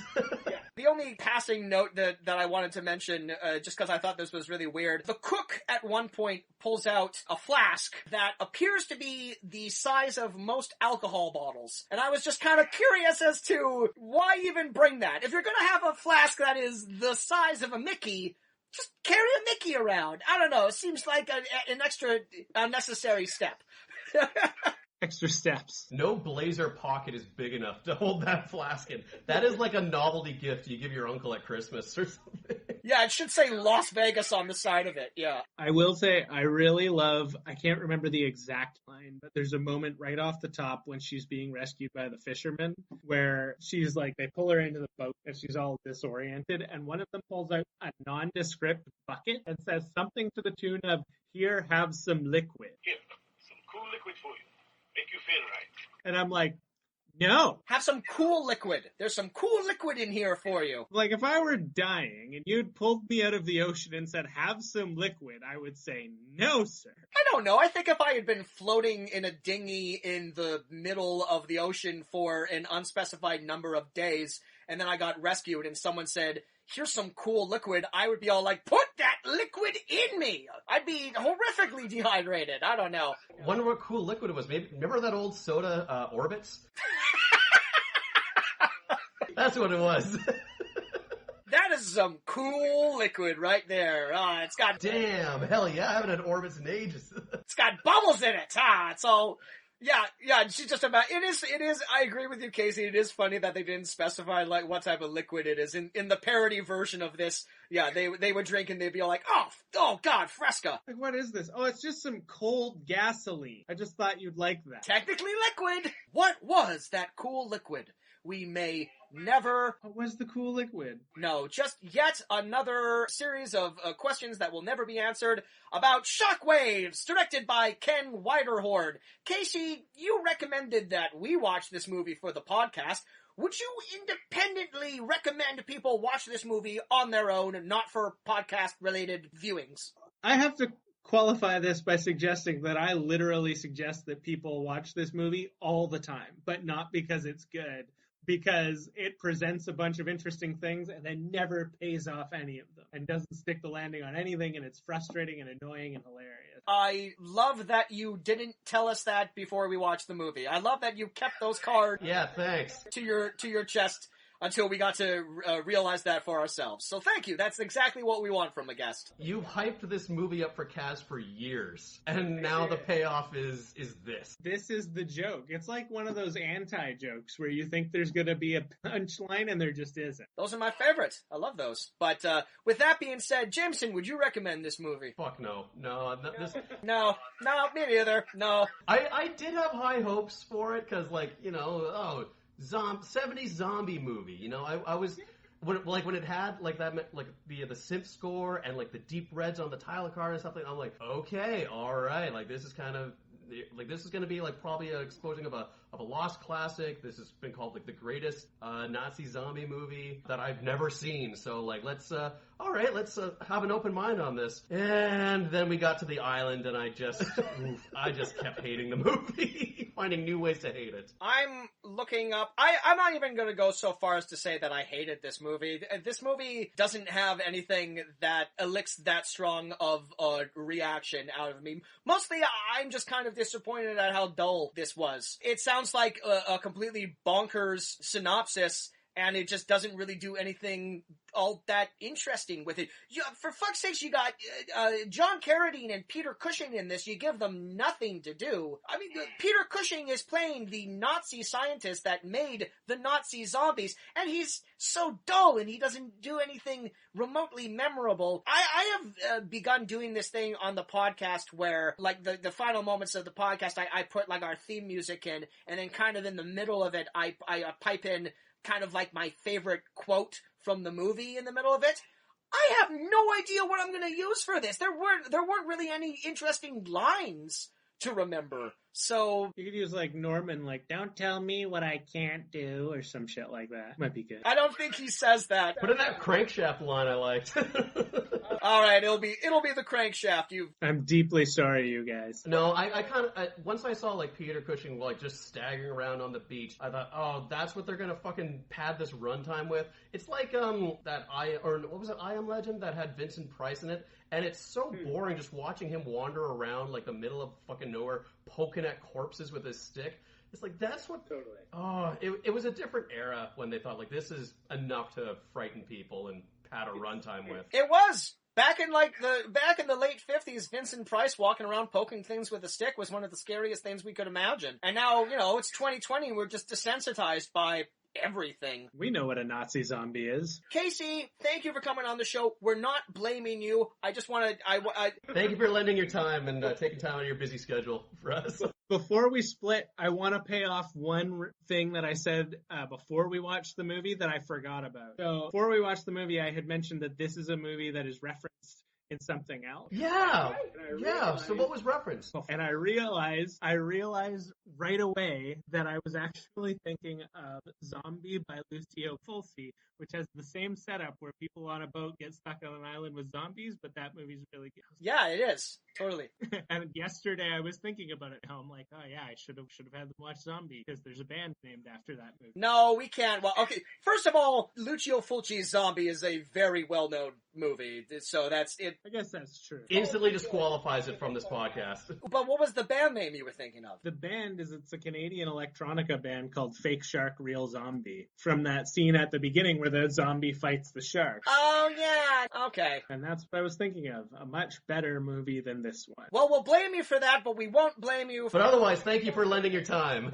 The only passing note that I wanted to mention, just because I thought this was really weird, the cook at one point pulls out a flask that appears to be the size of most alcohol bottles. And I was just kind of curious as to why even bring that. If you're going to have a flask that is the size of a Mickey, just carry a Mickey around. I don't know. It seems like an extra unnecessary step. Extra steps. No blazer pocket is big enough to hold that flask in. That is like a novelty gift you give your uncle at Christmas or something. Yeah, it should say Las Vegas on the side of it, yeah. I will say, I really love, I can't remember the exact line, but there's a moment right off the top when she's being rescued by the fishermen, where she's like, they pull her into the boat and she's all disoriented, and one of them pulls out a nondescript bucket and says something to the tune of, "Here, have some liquid." Here, some cool liquid for you. Make you feel right. And I'm like, no. Have some cool liquid. There's some cool liquid in here for you. Like, if I were dying and you'd pulled me out of the ocean and said, have some liquid, I would say, no, sir. I don't know. I think if I had been floating in a dinghy in the middle of the ocean for an unspecified number of days, and then I got rescued and someone said, here's some cool liquid, I would be all like, put that liquid in me! I'd be horrifically dehydrated. I don't know. Wonder what cool liquid it was. Maybe remember that old soda, Orbitz? That's what it was. That is some cool liquid right there. It's got... Damn, hell yeah, I haven't had Orbitz in ages. It's got bubbles in it. It's all... Yeah, she's just about, it is, I agree with you, Casey, it is funny that they didn't specify, like, what type of liquid it is. In the parody version of this, yeah, they would drink and they'd be all like, oh god, Fresca. Like, what is this? Oh, it's just some cold gasoline. I just thought you'd like that. Technically liquid. What was that cool liquid? We may never... What was the cool liquid? No, just yet another series of questions that will never be answered about Shockwaves, directed by Ken Widerhorde. Casey, you recommended that we watch this movie for the podcast. Would you independently recommend people watch this movie on their own, not for podcast-related viewings? I have to qualify this by suggesting that I literally suggest that people watch this movie all the time, but not because it's good. Because it presents a bunch of interesting things and then never pays off any of them and doesn't stick the landing on anything, and it's frustrating and annoying and hilarious. I love that you didn't tell us that before we watched the movie. I love that you kept those cards Yeah, thanks. to your chest. until we got to realize that for ourselves. So thank you. That's exactly what we want from a guest. You've hyped this movie up for Kaz for years, and now the payoff is this. This is the joke. It's like one of those anti-jokes where you think there's going to be a punchline and there just isn't. Those are my favorites. I love those. But with that being said, Jameson, would you recommend this movie? Fuck no. No, me neither. No. I did have high hopes for it, because, like, you know, 70s zombie movie, you know, I was... When it had, like, that, like, the synth score and, like, the deep reds on the title card and something, I'm like, okay, alright, like, this is kind of... Like, this is going to be, like, probably an explosion of a lost classic. This has been called, like, the greatest Nazi zombie movie that I've never seen. So, like, let's have an open mind on this. And then we got to the island, and I just kept hating the movie, finding new ways to hate it. I'm looking up... I'm not even going to go so far as to say that I hated this movie. This movie doesn't have anything that elicits that strong of a reaction out of me. Mostly, I'm just kind of disappointed at how dull this was. It sounds like a completely bonkers synopsis, and it just doesn't really do anything all that interesting with it. For fuck's sakes, you got John Carradine and Peter Cushing in this. You give them nothing to do. I mean, Peter Cushing is playing the Nazi scientist that made the Nazi zombies, and he's so dull, and he doesn't do anything remotely memorable. I have begun doing this thing on the podcast where, like, the final moments of the podcast, I put, like, our theme music in, and then kind of in the middle of it, I pipe in kind of like my favorite quote from the movie in the middle of it. I have no idea what I'm going to use for this. There weren't really any interesting lines to remember. So you could use, like, Norman, like, don't tell me what I can't do, or some shit like that. Might be good. I don't think he says that. Put in that crankshaft line I liked. Alright, it'll be the crankshaft. I'm deeply sorry, you guys. No, I kind of, once I saw, like, Peter Cushing, like, just staggering around on the beach, I thought, oh, that's what they're gonna fucking pad this runtime with. It's like, what was it, I Am Legend, that had Vincent Price in it, and it's so boring just watching him wander around, like, the middle of fucking nowhere, poking at corpses with his stick. It's like, that's what... Totally. Oh, it was a different era when they thought, like, this is enough to frighten people and pad a runtime with. It was! Back in the late 50s, Vincent Price walking around poking things with a stick was one of the scariest things we could imagine. And now, you know, it's 2020 and we're just desensitized by everything. We know what a Nazi zombie is. Casey, thank you for coming on the show. We're not blaming you. I just want to... Thank you for lending your time and taking time out of your busy schedule for us. Before we split, I want to pay off one thing that I said before we watched the movie that I forgot about. So before we watched the movie, I had mentioned that this is a movie that is referenced in something else. Yeah. So what was referenced? And I realized right away that I was actually thinking of Zombie by Lucio Fulci, which has the same setup where people on a boat get stuck on an island with zombies, but that movie's really good. Yeah, it is. Totally. And yesterday I was thinking about it how I'm like, oh yeah, I should have had them watch Zombie because there's a band named after that movie. No, we can't. Well, okay. First of all, Lucio Fulci's Zombie is a very well-known movie, so that's it. I guess that's true. Instantly disqualifies it from this podcast. But what was the band name you were thinking of? The band it's a Canadian electronica band called Fake Shark Real Zombie, from that scene at the beginning where the zombie fights the shark. Oh yeah, okay. And that's what I was thinking of. A much better movie than this one. Well, we'll blame you for that, but we won't blame you for... But otherwise, thank you for lending your time.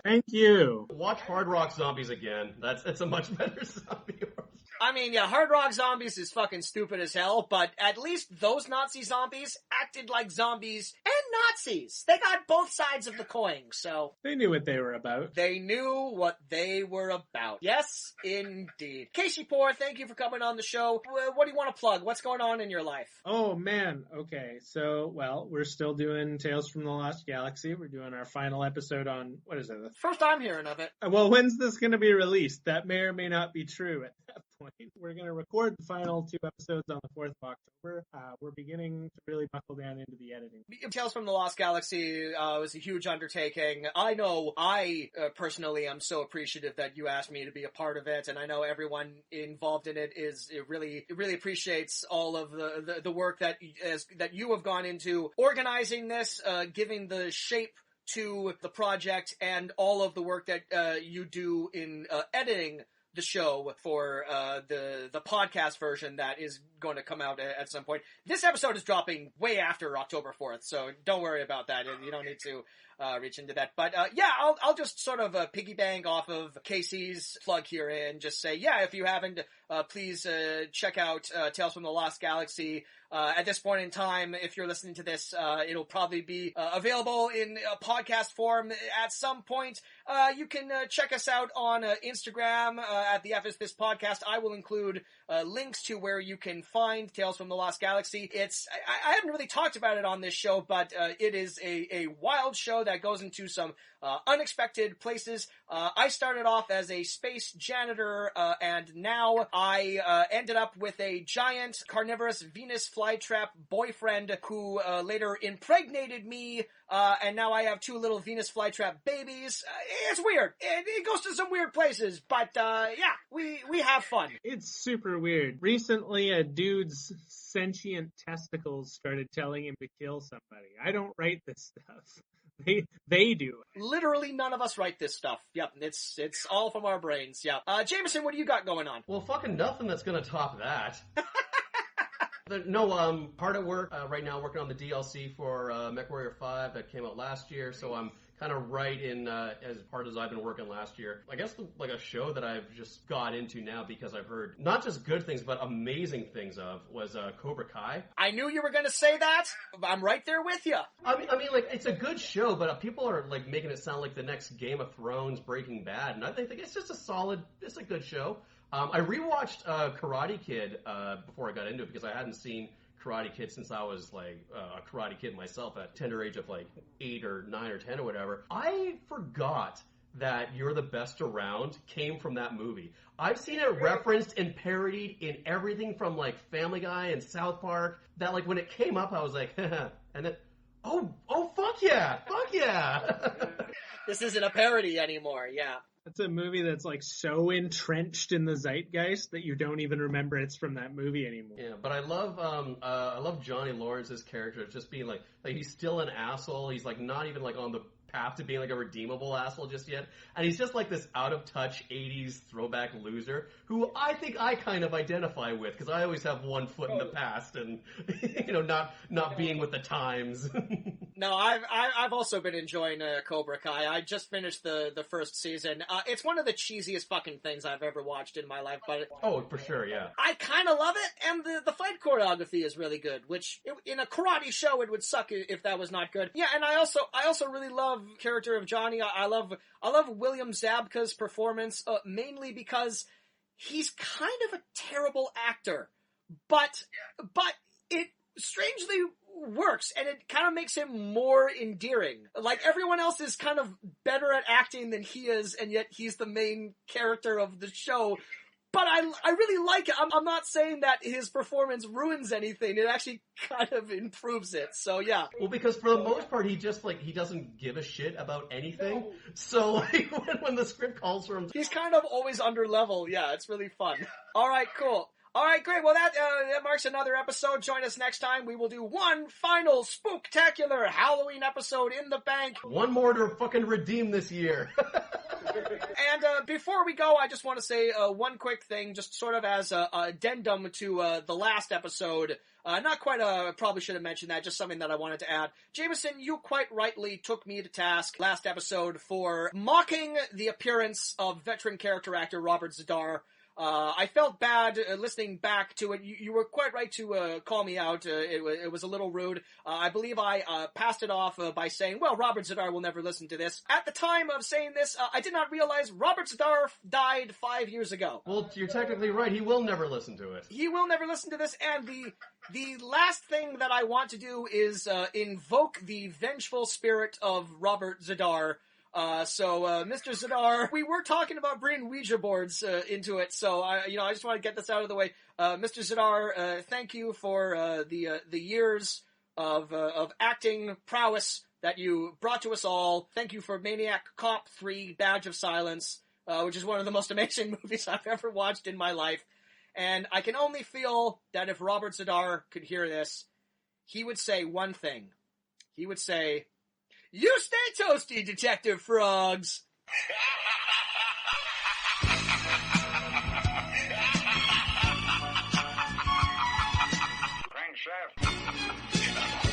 Thank you. Watch Hard Rock Zombies again. That's a much better zombie horror. I mean, yeah, Hard Rock Zombies is fucking stupid as hell, but at least those Nazi zombies acted like zombies and Nazis. They got both sides of the coin, so... They knew what they were about. They knew what they were about. Yes, indeed. Casey Poor, thank you for coming on the show. What do you want to plug? What's going on in your life? Oh, man. Okay, so, well, we're still doing Tales from the Lost Galaxy. We're doing our final episode on, what is it? First time hearing of it. Well, when's this going to be released? That may or may not be true at that point. We're going to record the final 2 episodes on the 4th of October. We're beginning to really buckle down into the editing. Tales from the Lost Galaxy was a huge undertaking. I know I personally am so appreciative that you asked me to be a part of it, and I know everyone involved in it really appreciates all of the work that you have gone into organizing this, giving the shape to the project, and all of the work that you do in editing the show for the podcast version that is going to come out at some point. This episode is dropping way after October 4th, so don't worry about that. You don't need to reach into that. But yeah, I'll just sort of piggyback off of Casey's plug here and just say, yeah, if you haven't, please check out Tales from the Lost Galaxy. At this point in time, if you're listening to this, it'll probably be available in podcast form at some point. You can check us out on Instagram at the F Is This Podcast. I will include links to where you can find Tales from the Lost Galaxy. I haven't really talked about it on this show, but it is a wild show that goes into some unexpected places. I started off as a space janitor, and now I ended up with a giant carnivorous Venus flytrap boyfriend who later impregnated me, and now I have 2 little Venus flytrap babies. It's weird. It goes to some weird places, but yeah, we have fun. It's super weird. Recently, a dude's sentient testicles started telling him to kill somebody. I don't write this stuff. They do. Literally none of us write this stuff. Yep, it's all from our brains. Yeah. Jameson, what do you got going on? Well, fucking nothing that's gonna top that. No, hard at work right now, working on the DLC for MechWarrior 5 that came out last year, so I'm kind of right in as hard as I've been working last year. I guess like a show that I've just got into now because I've heard not just good things but amazing things of was Cobra Kai. I knew you were going to say that. I'm right there with you. I mean, like it's a good show, but people are like making it sound like the next Game of Thrones, Breaking Bad, and I think it's just it's a good show. I rewatched Karate Kid before I got into it because I hadn't seen Karate Kid since I was like a Karate Kid myself at tender age of like 8 or 9 or 10 or whatever. I forgot that You're the Best Around came from that movie. I've seen it referenced and parodied in everything from like Family Guy and South Park that like when it came up I was like, and then, oh fuck yeah. This isn't a parody anymore, yeah. It's a movie that's like so entrenched in the zeitgeist that you don't even remember it's from that movie anymore. Yeah, but I love Johnny Lawrence's character just being like he's still an asshole. He's like not even like on the path to being like a redeemable asshole just yet. And he's just like this out of touch 80s throwback loser who I think I kind of identify with because I always have one foot in the past and not being with the times. No, I've also been enjoying Cobra Kai. I just finished the first season. It's one of the cheesiest fucking things I've ever watched in my life, but for sure, yeah. I kind of love it, and the fight choreography is really good. Which in a karate show it would suck if that was not good. Yeah, and I also really love character of Johnny. I love William Zabka's performance mainly because he's kind of a terrible actor, but it strangely works, and it kind of makes him more endearing. Like, everyone else is kind of better at acting than he is, and yet he's the main character of the show. But I really like it. I'm not saying that his performance ruins anything. It actually kind of improves it. So, yeah. Well, because for the most part, he doesn't give a shit about anything. No. So, like, when the script calls for him... He's kind of always under level. Yeah, it's really fun. All right, cool. All right, great. Well, that marks another episode. Join us next time. We will do one final spooktacular Halloween episode in the bank. One more to fucking redeem this year. And before we go, I just want to say one quick thing, just sort of as a addendum to the last episode. Not quite probably should have mentioned that, just something that I wanted to add. Jameson, you quite rightly took me to task last episode for mocking the appearance of veteran character actor Robert Z'Dar. I felt bad listening back to it. You were quite right to call me out. It was a little rude. I believe I passed it off by saying, well, Robert Z'Dar will never listen to this. At the time of saying this, I did not realize Robert Z'Dar died 5 years ago. Well, you're technically right. He will never listen to it. He will never listen to this, and the last thing that I want to do is invoke the vengeful spirit of Robert Z'Dar. So Mr. Z'Dar, we were talking about bringing Ouija boards into it, so I just want to get this out of the way. Mr. Z'Dar, thank you for the years of acting prowess that you brought to us all. Thank you for Maniac Cop 3: Badge of Silence, which is one of the most amazing movies I've ever watched in my life. And I can only feel that if Robert Z'Dar could hear this, he would say one thing. He would say, "You stay toasty, Detective Frogs." left.